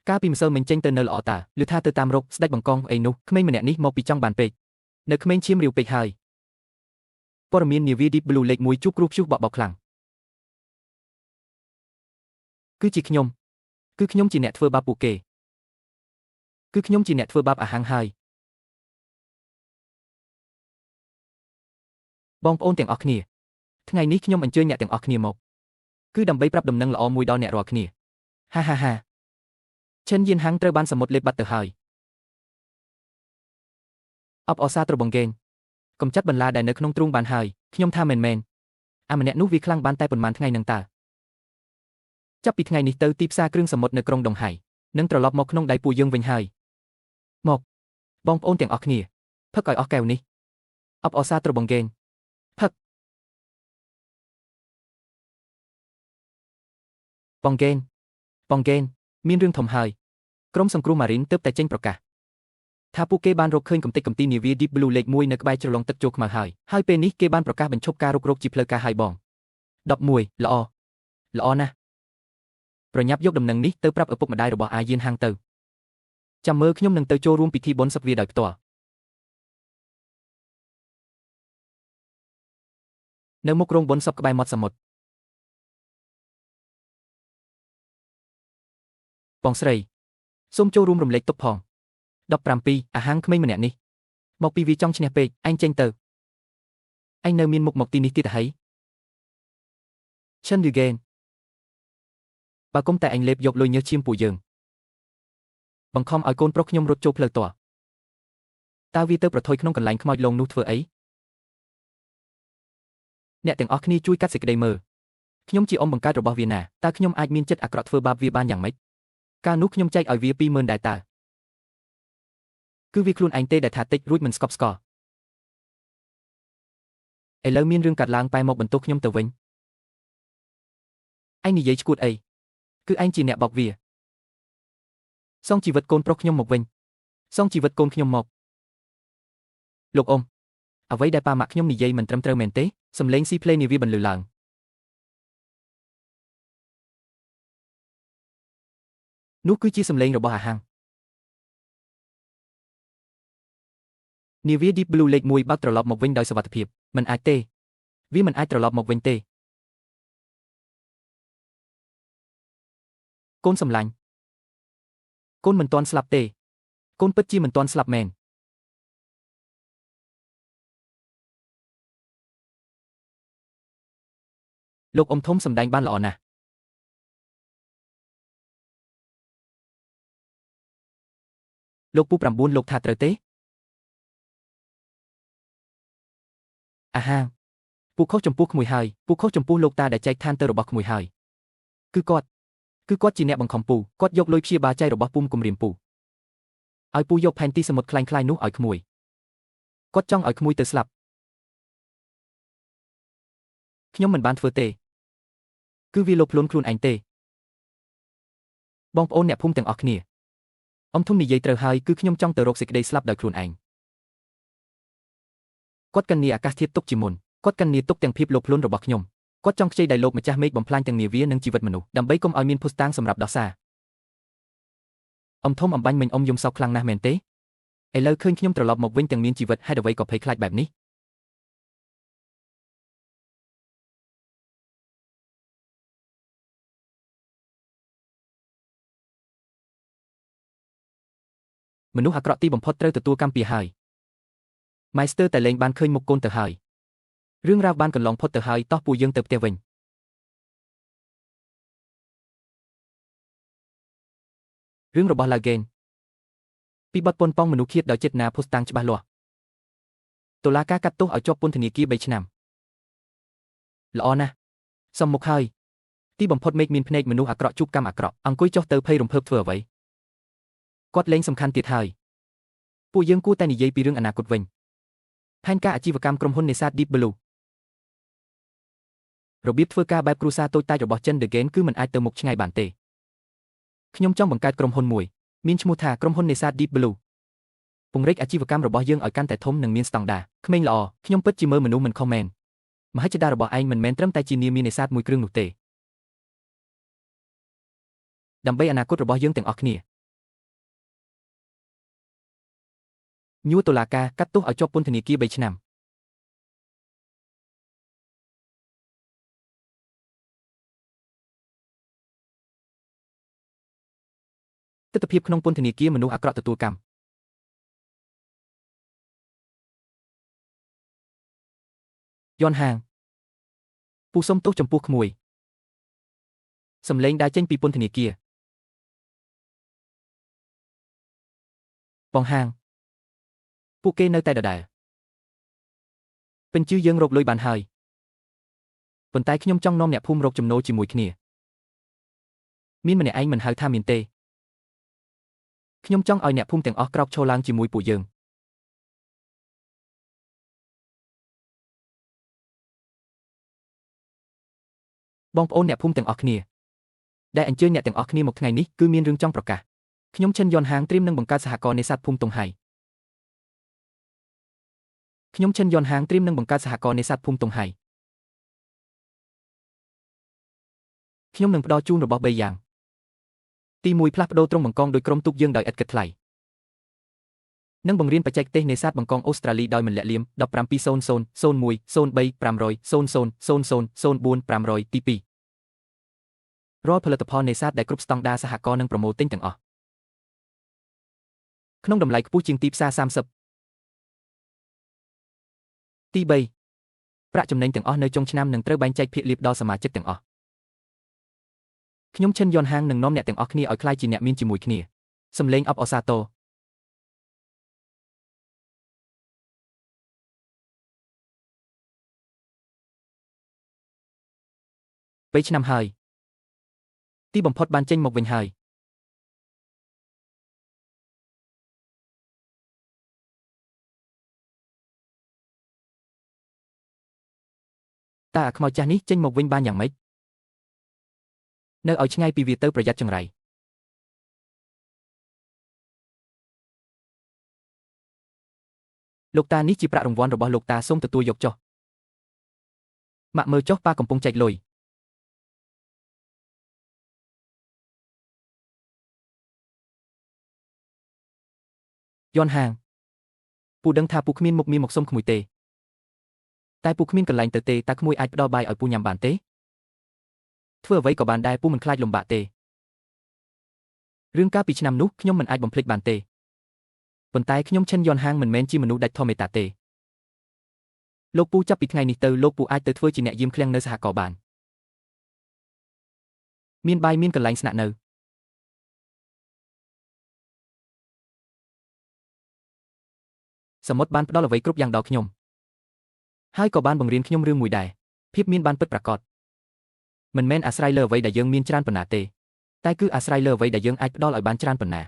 កាលពីម្សិលមិញចេញទៅនៅល្អតើឬថាទៅតាមរកស្ដេចបង្កងអីនោះក្មេងម្នាក់នេះមកពីចង់បានពេកនៅក្មេងឈាមរាវពេកហើយព័ត៌មាននាវា Deep Blue លេខ1ជួបគ្រោះព្យុះបក់បោកខ្លាំងគឺជាខ្ញុំជាអ្នកធ្វើបាបពួកគេគឺខ្ញុំជាអ្នកធ្វើបាបអាហាំងហើយបងប្អូនទាំងអស់គ្នាថ្ងៃនេះខ្ញុំអញ្ជើញអ្នកទាំងអស់គ្នាមកគឺដើម្បីប្រាប់ដំណឹងល្អមួយដល់អ្នករាល់គ្នាហាហាហាឈិនយៀនហាំងត្រូវបានសមុទ្រលេបបាត់ទៅហើយអបអសាត្របងហ្គេនកំចាត់បន្លាដែលនៅក្នុងទ្រូងបានហើយខ្ញុំថាមែនអាម្នាក់នោះវាខ្លាំងបានតែប៉ុន្មានថ្ងៃនឹងតើចាប់ពីថ្ងៃនេះទៅទីផ្សារគ្រឿងសមុទ្រនៅក្រុងដុងហៃនឹងត្រឡប់មកក្នុងដៃពួកយើងវិញហើយមកបងប្អូនទាំងអស់គ្នាផឹកឲ្យអស់កែវនេះអបអសាត្របងហ្គេនផឹកបងហ្គេនមានរឿងធំហើយក្រុមសង្គ្រោះម៉ារីនទើបតែចេញប្រកាសថាពួកគេបានរកឃើញកំទេចកំទីនាវា Deep Blue លេខ1នៅក្បែរជ្រលងទឹកចូលខ្មៅហើយពេលនេះគេបានប្រកាសបញ្ឈប់ការរុករកជាផ្លូវការហើយបង11ល្អណាស់ប្រញាប់យកដំណឹងនេះទៅប្រាប់ឪពុកម្ដាយរបស់អាយៀនហាងទៅចាំមើលខ្ញុំនឹងទៅចូលរួមពិធីបុណ្យសពវាដោយផ្ទាល់នៅមុខរោងបុណ្យសពក្បែរមាត់សមុទ្របងស្រីសូមចូលរួមរំលែកទុក្ខផង17អាហាំងក្មេងម្នាក់នេះមកពីវាចង់ឈ្នះពេកឯងចេញទៅឯងនៅមានមុខមកទីនេះទៀតហីឈិនយូហ្គេនបើគុំតែឯងលេបយកលុយញើសឈាមពួកយើងបង្ខំឲ្យកូនប្រុសខ្ញុំរត់ចូលផ្លូវតើវាទៅប្រថុយក្នុងកន្លែងខ្មោចលងនោះធ្វើអីអ្នកទាំងអស់គ្នាជួយកាត់សេចក្តីមើលខ្ញុំជាអ៊ំបង្កើតរបស់វាណាតើខ្ញុំអាចមានចិត្តអាក្រក់ធ្វើបាបវាបានយ៉ាងម៉េចកាលនោះខ្ញុំចែកឲ្យវា20000ដែរតើគឺវាខ្លួនឯងទេដែលថាតិចរួចមិនស្កប់ស្កល់ឥឡូវមានរឿងកាត់ឡើងបែរមកបន្ទោសខ្ញុំទៅវិញឯងនិយាយឈួតអីគឺឯងជាអ្នកបោកវាសងជីវិតកូនប្រុសខ្ញុំមកវិញសងជីវិតកូនខ្ញុំមកលោកអ៊ំអ្វីដែលប៉ាម៉ាក់ខ្ញុំនិយាយមិនត្រឹមត្រូវមែនទេសំឡេងស៊ីផ្លេនាវាបន្លឺឡើងនោះគឺជាសំឡេងរបស់អាហាំងនាវា Deep Blue លេខ1បើកត្រឡប់មកវិញដោយសុវត្ថិភាពមិនអាចទេវាមិនអាចត្រឡប់មកវិញទេកូនសម្លាញ់កូនមិនទាន់ស្លាប់ទេកូនពិតជាមិនទាន់ស្លាប់មែនលោកអ៊ំធំសម្ដែងបានល្អណាស់លោកពូ9លោកថាត្រូវទេអាហាពូខុសចំពោះក្មួយហើយពូខុសចំពោះលោកតាដែលចែកឋានទៅរបស់ក្មួយហើយគឺគាត់ជាអ្នកបង្ខំពូគាត់យកលុយព្យាបាលចៃរបស់ពូគំរាមពូឲ្យពូយកផែនទីសមុទ្រคล้ายៗនោះឲ្យក្មួយគាត់ចង់ឲ្យក្មួយទៅស្លាប់ខ្ញុំមិនបានធ្វើទេគឺវាលោភលន់ខ្លួនឯងទេបងប្អូនអ្នកភូមិទាំងអស់គ្នាអ៊ំធំនិយាយត្រូវហើយគឺខ្ញុំចង់ទៅរកសេចក្តីស្លាប់ដោយខ្លួនឯងគាត់កញ្ញាអាកាសធាតុទុកជាមុនគាត់កញ្ញាទុកទាំងភាពលោភលន់របស់ខ្ញុំគាត់ចង់ខ្ចីដែលលោកម្ចាស់មេឃបំផ្លាញទាំងនាវានិងជីវិតមនុស្សដើម្បីកុំឲ្យមានភស្តុតាងសម្រាប់ដោះសារអ៊ំធំអំបញ្ញមិញអ៊ំយំសោកខ្លាំងណាស់មែនទេឥឡូវឃើញខ្ញុំត្រឡប់មកវិញទាំងមានជីវិតហេតុអ្វីក៏ភ័យខ្លាចបែបនេះមនុស្សអាក្រក់ទីបំផុតត្រូវទទួលកម្មពៀរហើយ Master តែលែងបានឃើញមុខកូនទៅហើយរឿងរ៉ាវបានកន្លងផុតទៅហើយតោះពួកយើងទៅផ្ទះវិញរឿងរបស់ឡាហ្គេនពីបទប៉ុនប៉ងមនុស្សឃាតដោយចេតនាភស្តុតាងច្បាស់លាស់តុលាការកាត់ទោសឲ្យជាប់ពន្ធនាគារ3ឆ្នាំល្អណាស់សមមុខហើយទីបំផុតមេឃមានភ្នែកមនុស្សអាក្រក់ជួបកម្មអាក្រក់អង្គុយចុះទៅភ័យរំភើបធ្វើអ្វីគាត់លែងសំខាន់ទៀតហើយពួកយើងគួរតែនិយាយពីរឿងអនាគតវិញផែនការអាជីវកម្មក្រុមហ៊ុននេសាទ Deep Blue របៀបធ្វើការបែបគ្រួសារតូចតាចរបស់ចិន The Gain គឺមិនអាចទៅមុខឆ្ងាយបានទេ ខ្ញុំចង់បង្កើតក្រុមហ៊ុនមួយមានឈ្មោះថាក្រុមហ៊ុននេសាទ Deep Blue ពង្រីកអាជីវកម្មរបស់យើងឲ្យកាន់តែធំនិងមានស្តង់ដារក្មេងល្អខ្ញុំពិតជាមើលមនុស្សមិនខុសមែនមហិច្ឆតារបស់ឯងមិនមែនត្រឹមតែជានាមមាននេសាទមួយគ្រឿងនោះទេដើម្បីអនាគតរបស់យើងទាំងអស់គ្នាញួរតុលាការកាត់ទោសឲ្យជាប់ពន្ធនាគារ3ឆ្នាំទស្សនវិជ្ជាក្នុងពន្ធនាគារមនុស្សអាក្រក់ទទួលកម្មយន់ហាងពូសុំទោសចំពោះក្មួយសំឡេងដើរចេញពីពន្ធនាគារបងហាងពួកគេនៅតែដដែលពេញជឿយើងរកលុយបានហើយប៉ុន្តែខ្ញុំចង់នាំអ្នកភូមិរកចំណូលជាមួយគ្នាមានម្នាក់ឯងមិនហៅថាមានទេខ្ញុំចង់ឲ្យអ្នកភូមិទាំងអស់ក្រោកឈរឡើងជាមួយពួកយើងបងប្អូនអ្នកភូមិទាំងអស់គ្នាដែលអញ្ជើញអ្នកទាំងអស់គ្នាមកថ្ងៃនេះគឺមានរឿងចង់ប្រកាសខ្ញុំឈិនយន់ហាងត្រៀមនឹងបង្កើតសហករណ៍នេសាទភូមិតុងហៃខ្ញុំឈិនយន់ហាងត្រៀមនឹងបង្កើតសហករណ៍នេសាទភូមិតុងហៃខ្ញុំនឹងផ្ដល់ជូនរបស់3យ៉ាងទី1ផ្លាស់ប្ដូរទ្រង់បង្កងដោយក្រុមទូកយើងដោយឥតគិតថ្លៃនិងបង្រៀនបច្ចេកទេសនេសាទបង្កងអូស្ត្រាលីដោយមិនលាក់លៀម152000103000004 ទី2រាល់ផលិតផលនេសាទដែលគ្រប់ស្តង់ដារសហករណ៍នឹងប្រមូលទិញទាំងអស់ក្នុងតម្លៃខ្ពស់ជាងទីផ្សារ30ទី3ប្រាក់ចំណេញទាំងអស់នៅចុងឆ្នាំនឹងត្រូវបែងចែកភាគលាភដល់សមាជិកទាំងអស់ខ្ញុំឈិនយន់ហាងនឹងនាំអ្នកទាំងអស់គ្នាឲ្យក្លាយជាអ្នកមានជាមួយគ្នាសំឡេងអបអសាទរ3ឆ្នាំហើយទីបំផុតបានចេញមកវិញហើយតើអាខ្មោចចាស់នេះចេញមកវិញបានយ៉ាងម៉េចនៅឲ្យឆ្ងាយពីវាទៅប្រយ័ត្នចង្រៃលោកតានេះជាប្រាក់រង្វាន់របស់លោកតាសូមទទួលយកចុះម៉ាក់មើលចុះប៉ាកំពុងចែកលុយយន់ហាងពូដឹងថាពូគ្មានមុខងារមកសុំក្មួយទេតែពូគ្មានកន្លែងទៅទេតើក្មួយអាចផ្ដល់បាយឲ្យពូញ៉ាំបានទេធ្វើអ្វីក៏បានដែរពូមិនខ្លាចលំបាកទេរឿងកាលពីឆ្នាំនោះខ្ញុំមិនអាចបំភ្លេចបានទេប៉ុន្តែខ្ញុំឈិនយន់ហាងមិនមែនជាមនុស្សដាច់ធម្មតាទេលោកពូចាប់ពីថ្ងៃនេះទៅលោកពូអាចទៅធ្វើជាអ្នកយាមឃ្លាំងនៅសហករណ៍បានមានបាយមានកន្លែងស្នាក់នៅសមុទ្របានផ្ដល់អ្វីគ្រប់យ៉ាងដល់ខ្ញុំហើយក៏បានបង្រៀនខ្ញុំរឿងមួយដែរភាពមានបានពិតប្រាកដមិនមែនអាស្រ័យលើអ្វីដែលយើងមានច្រើនប៉ុណ្ណាទេតែគឺអាស្រ័យលើអ្វីដែលយើងអាចផ្ដល់ឲ្យបានច្រើនប៉ុណ្ណា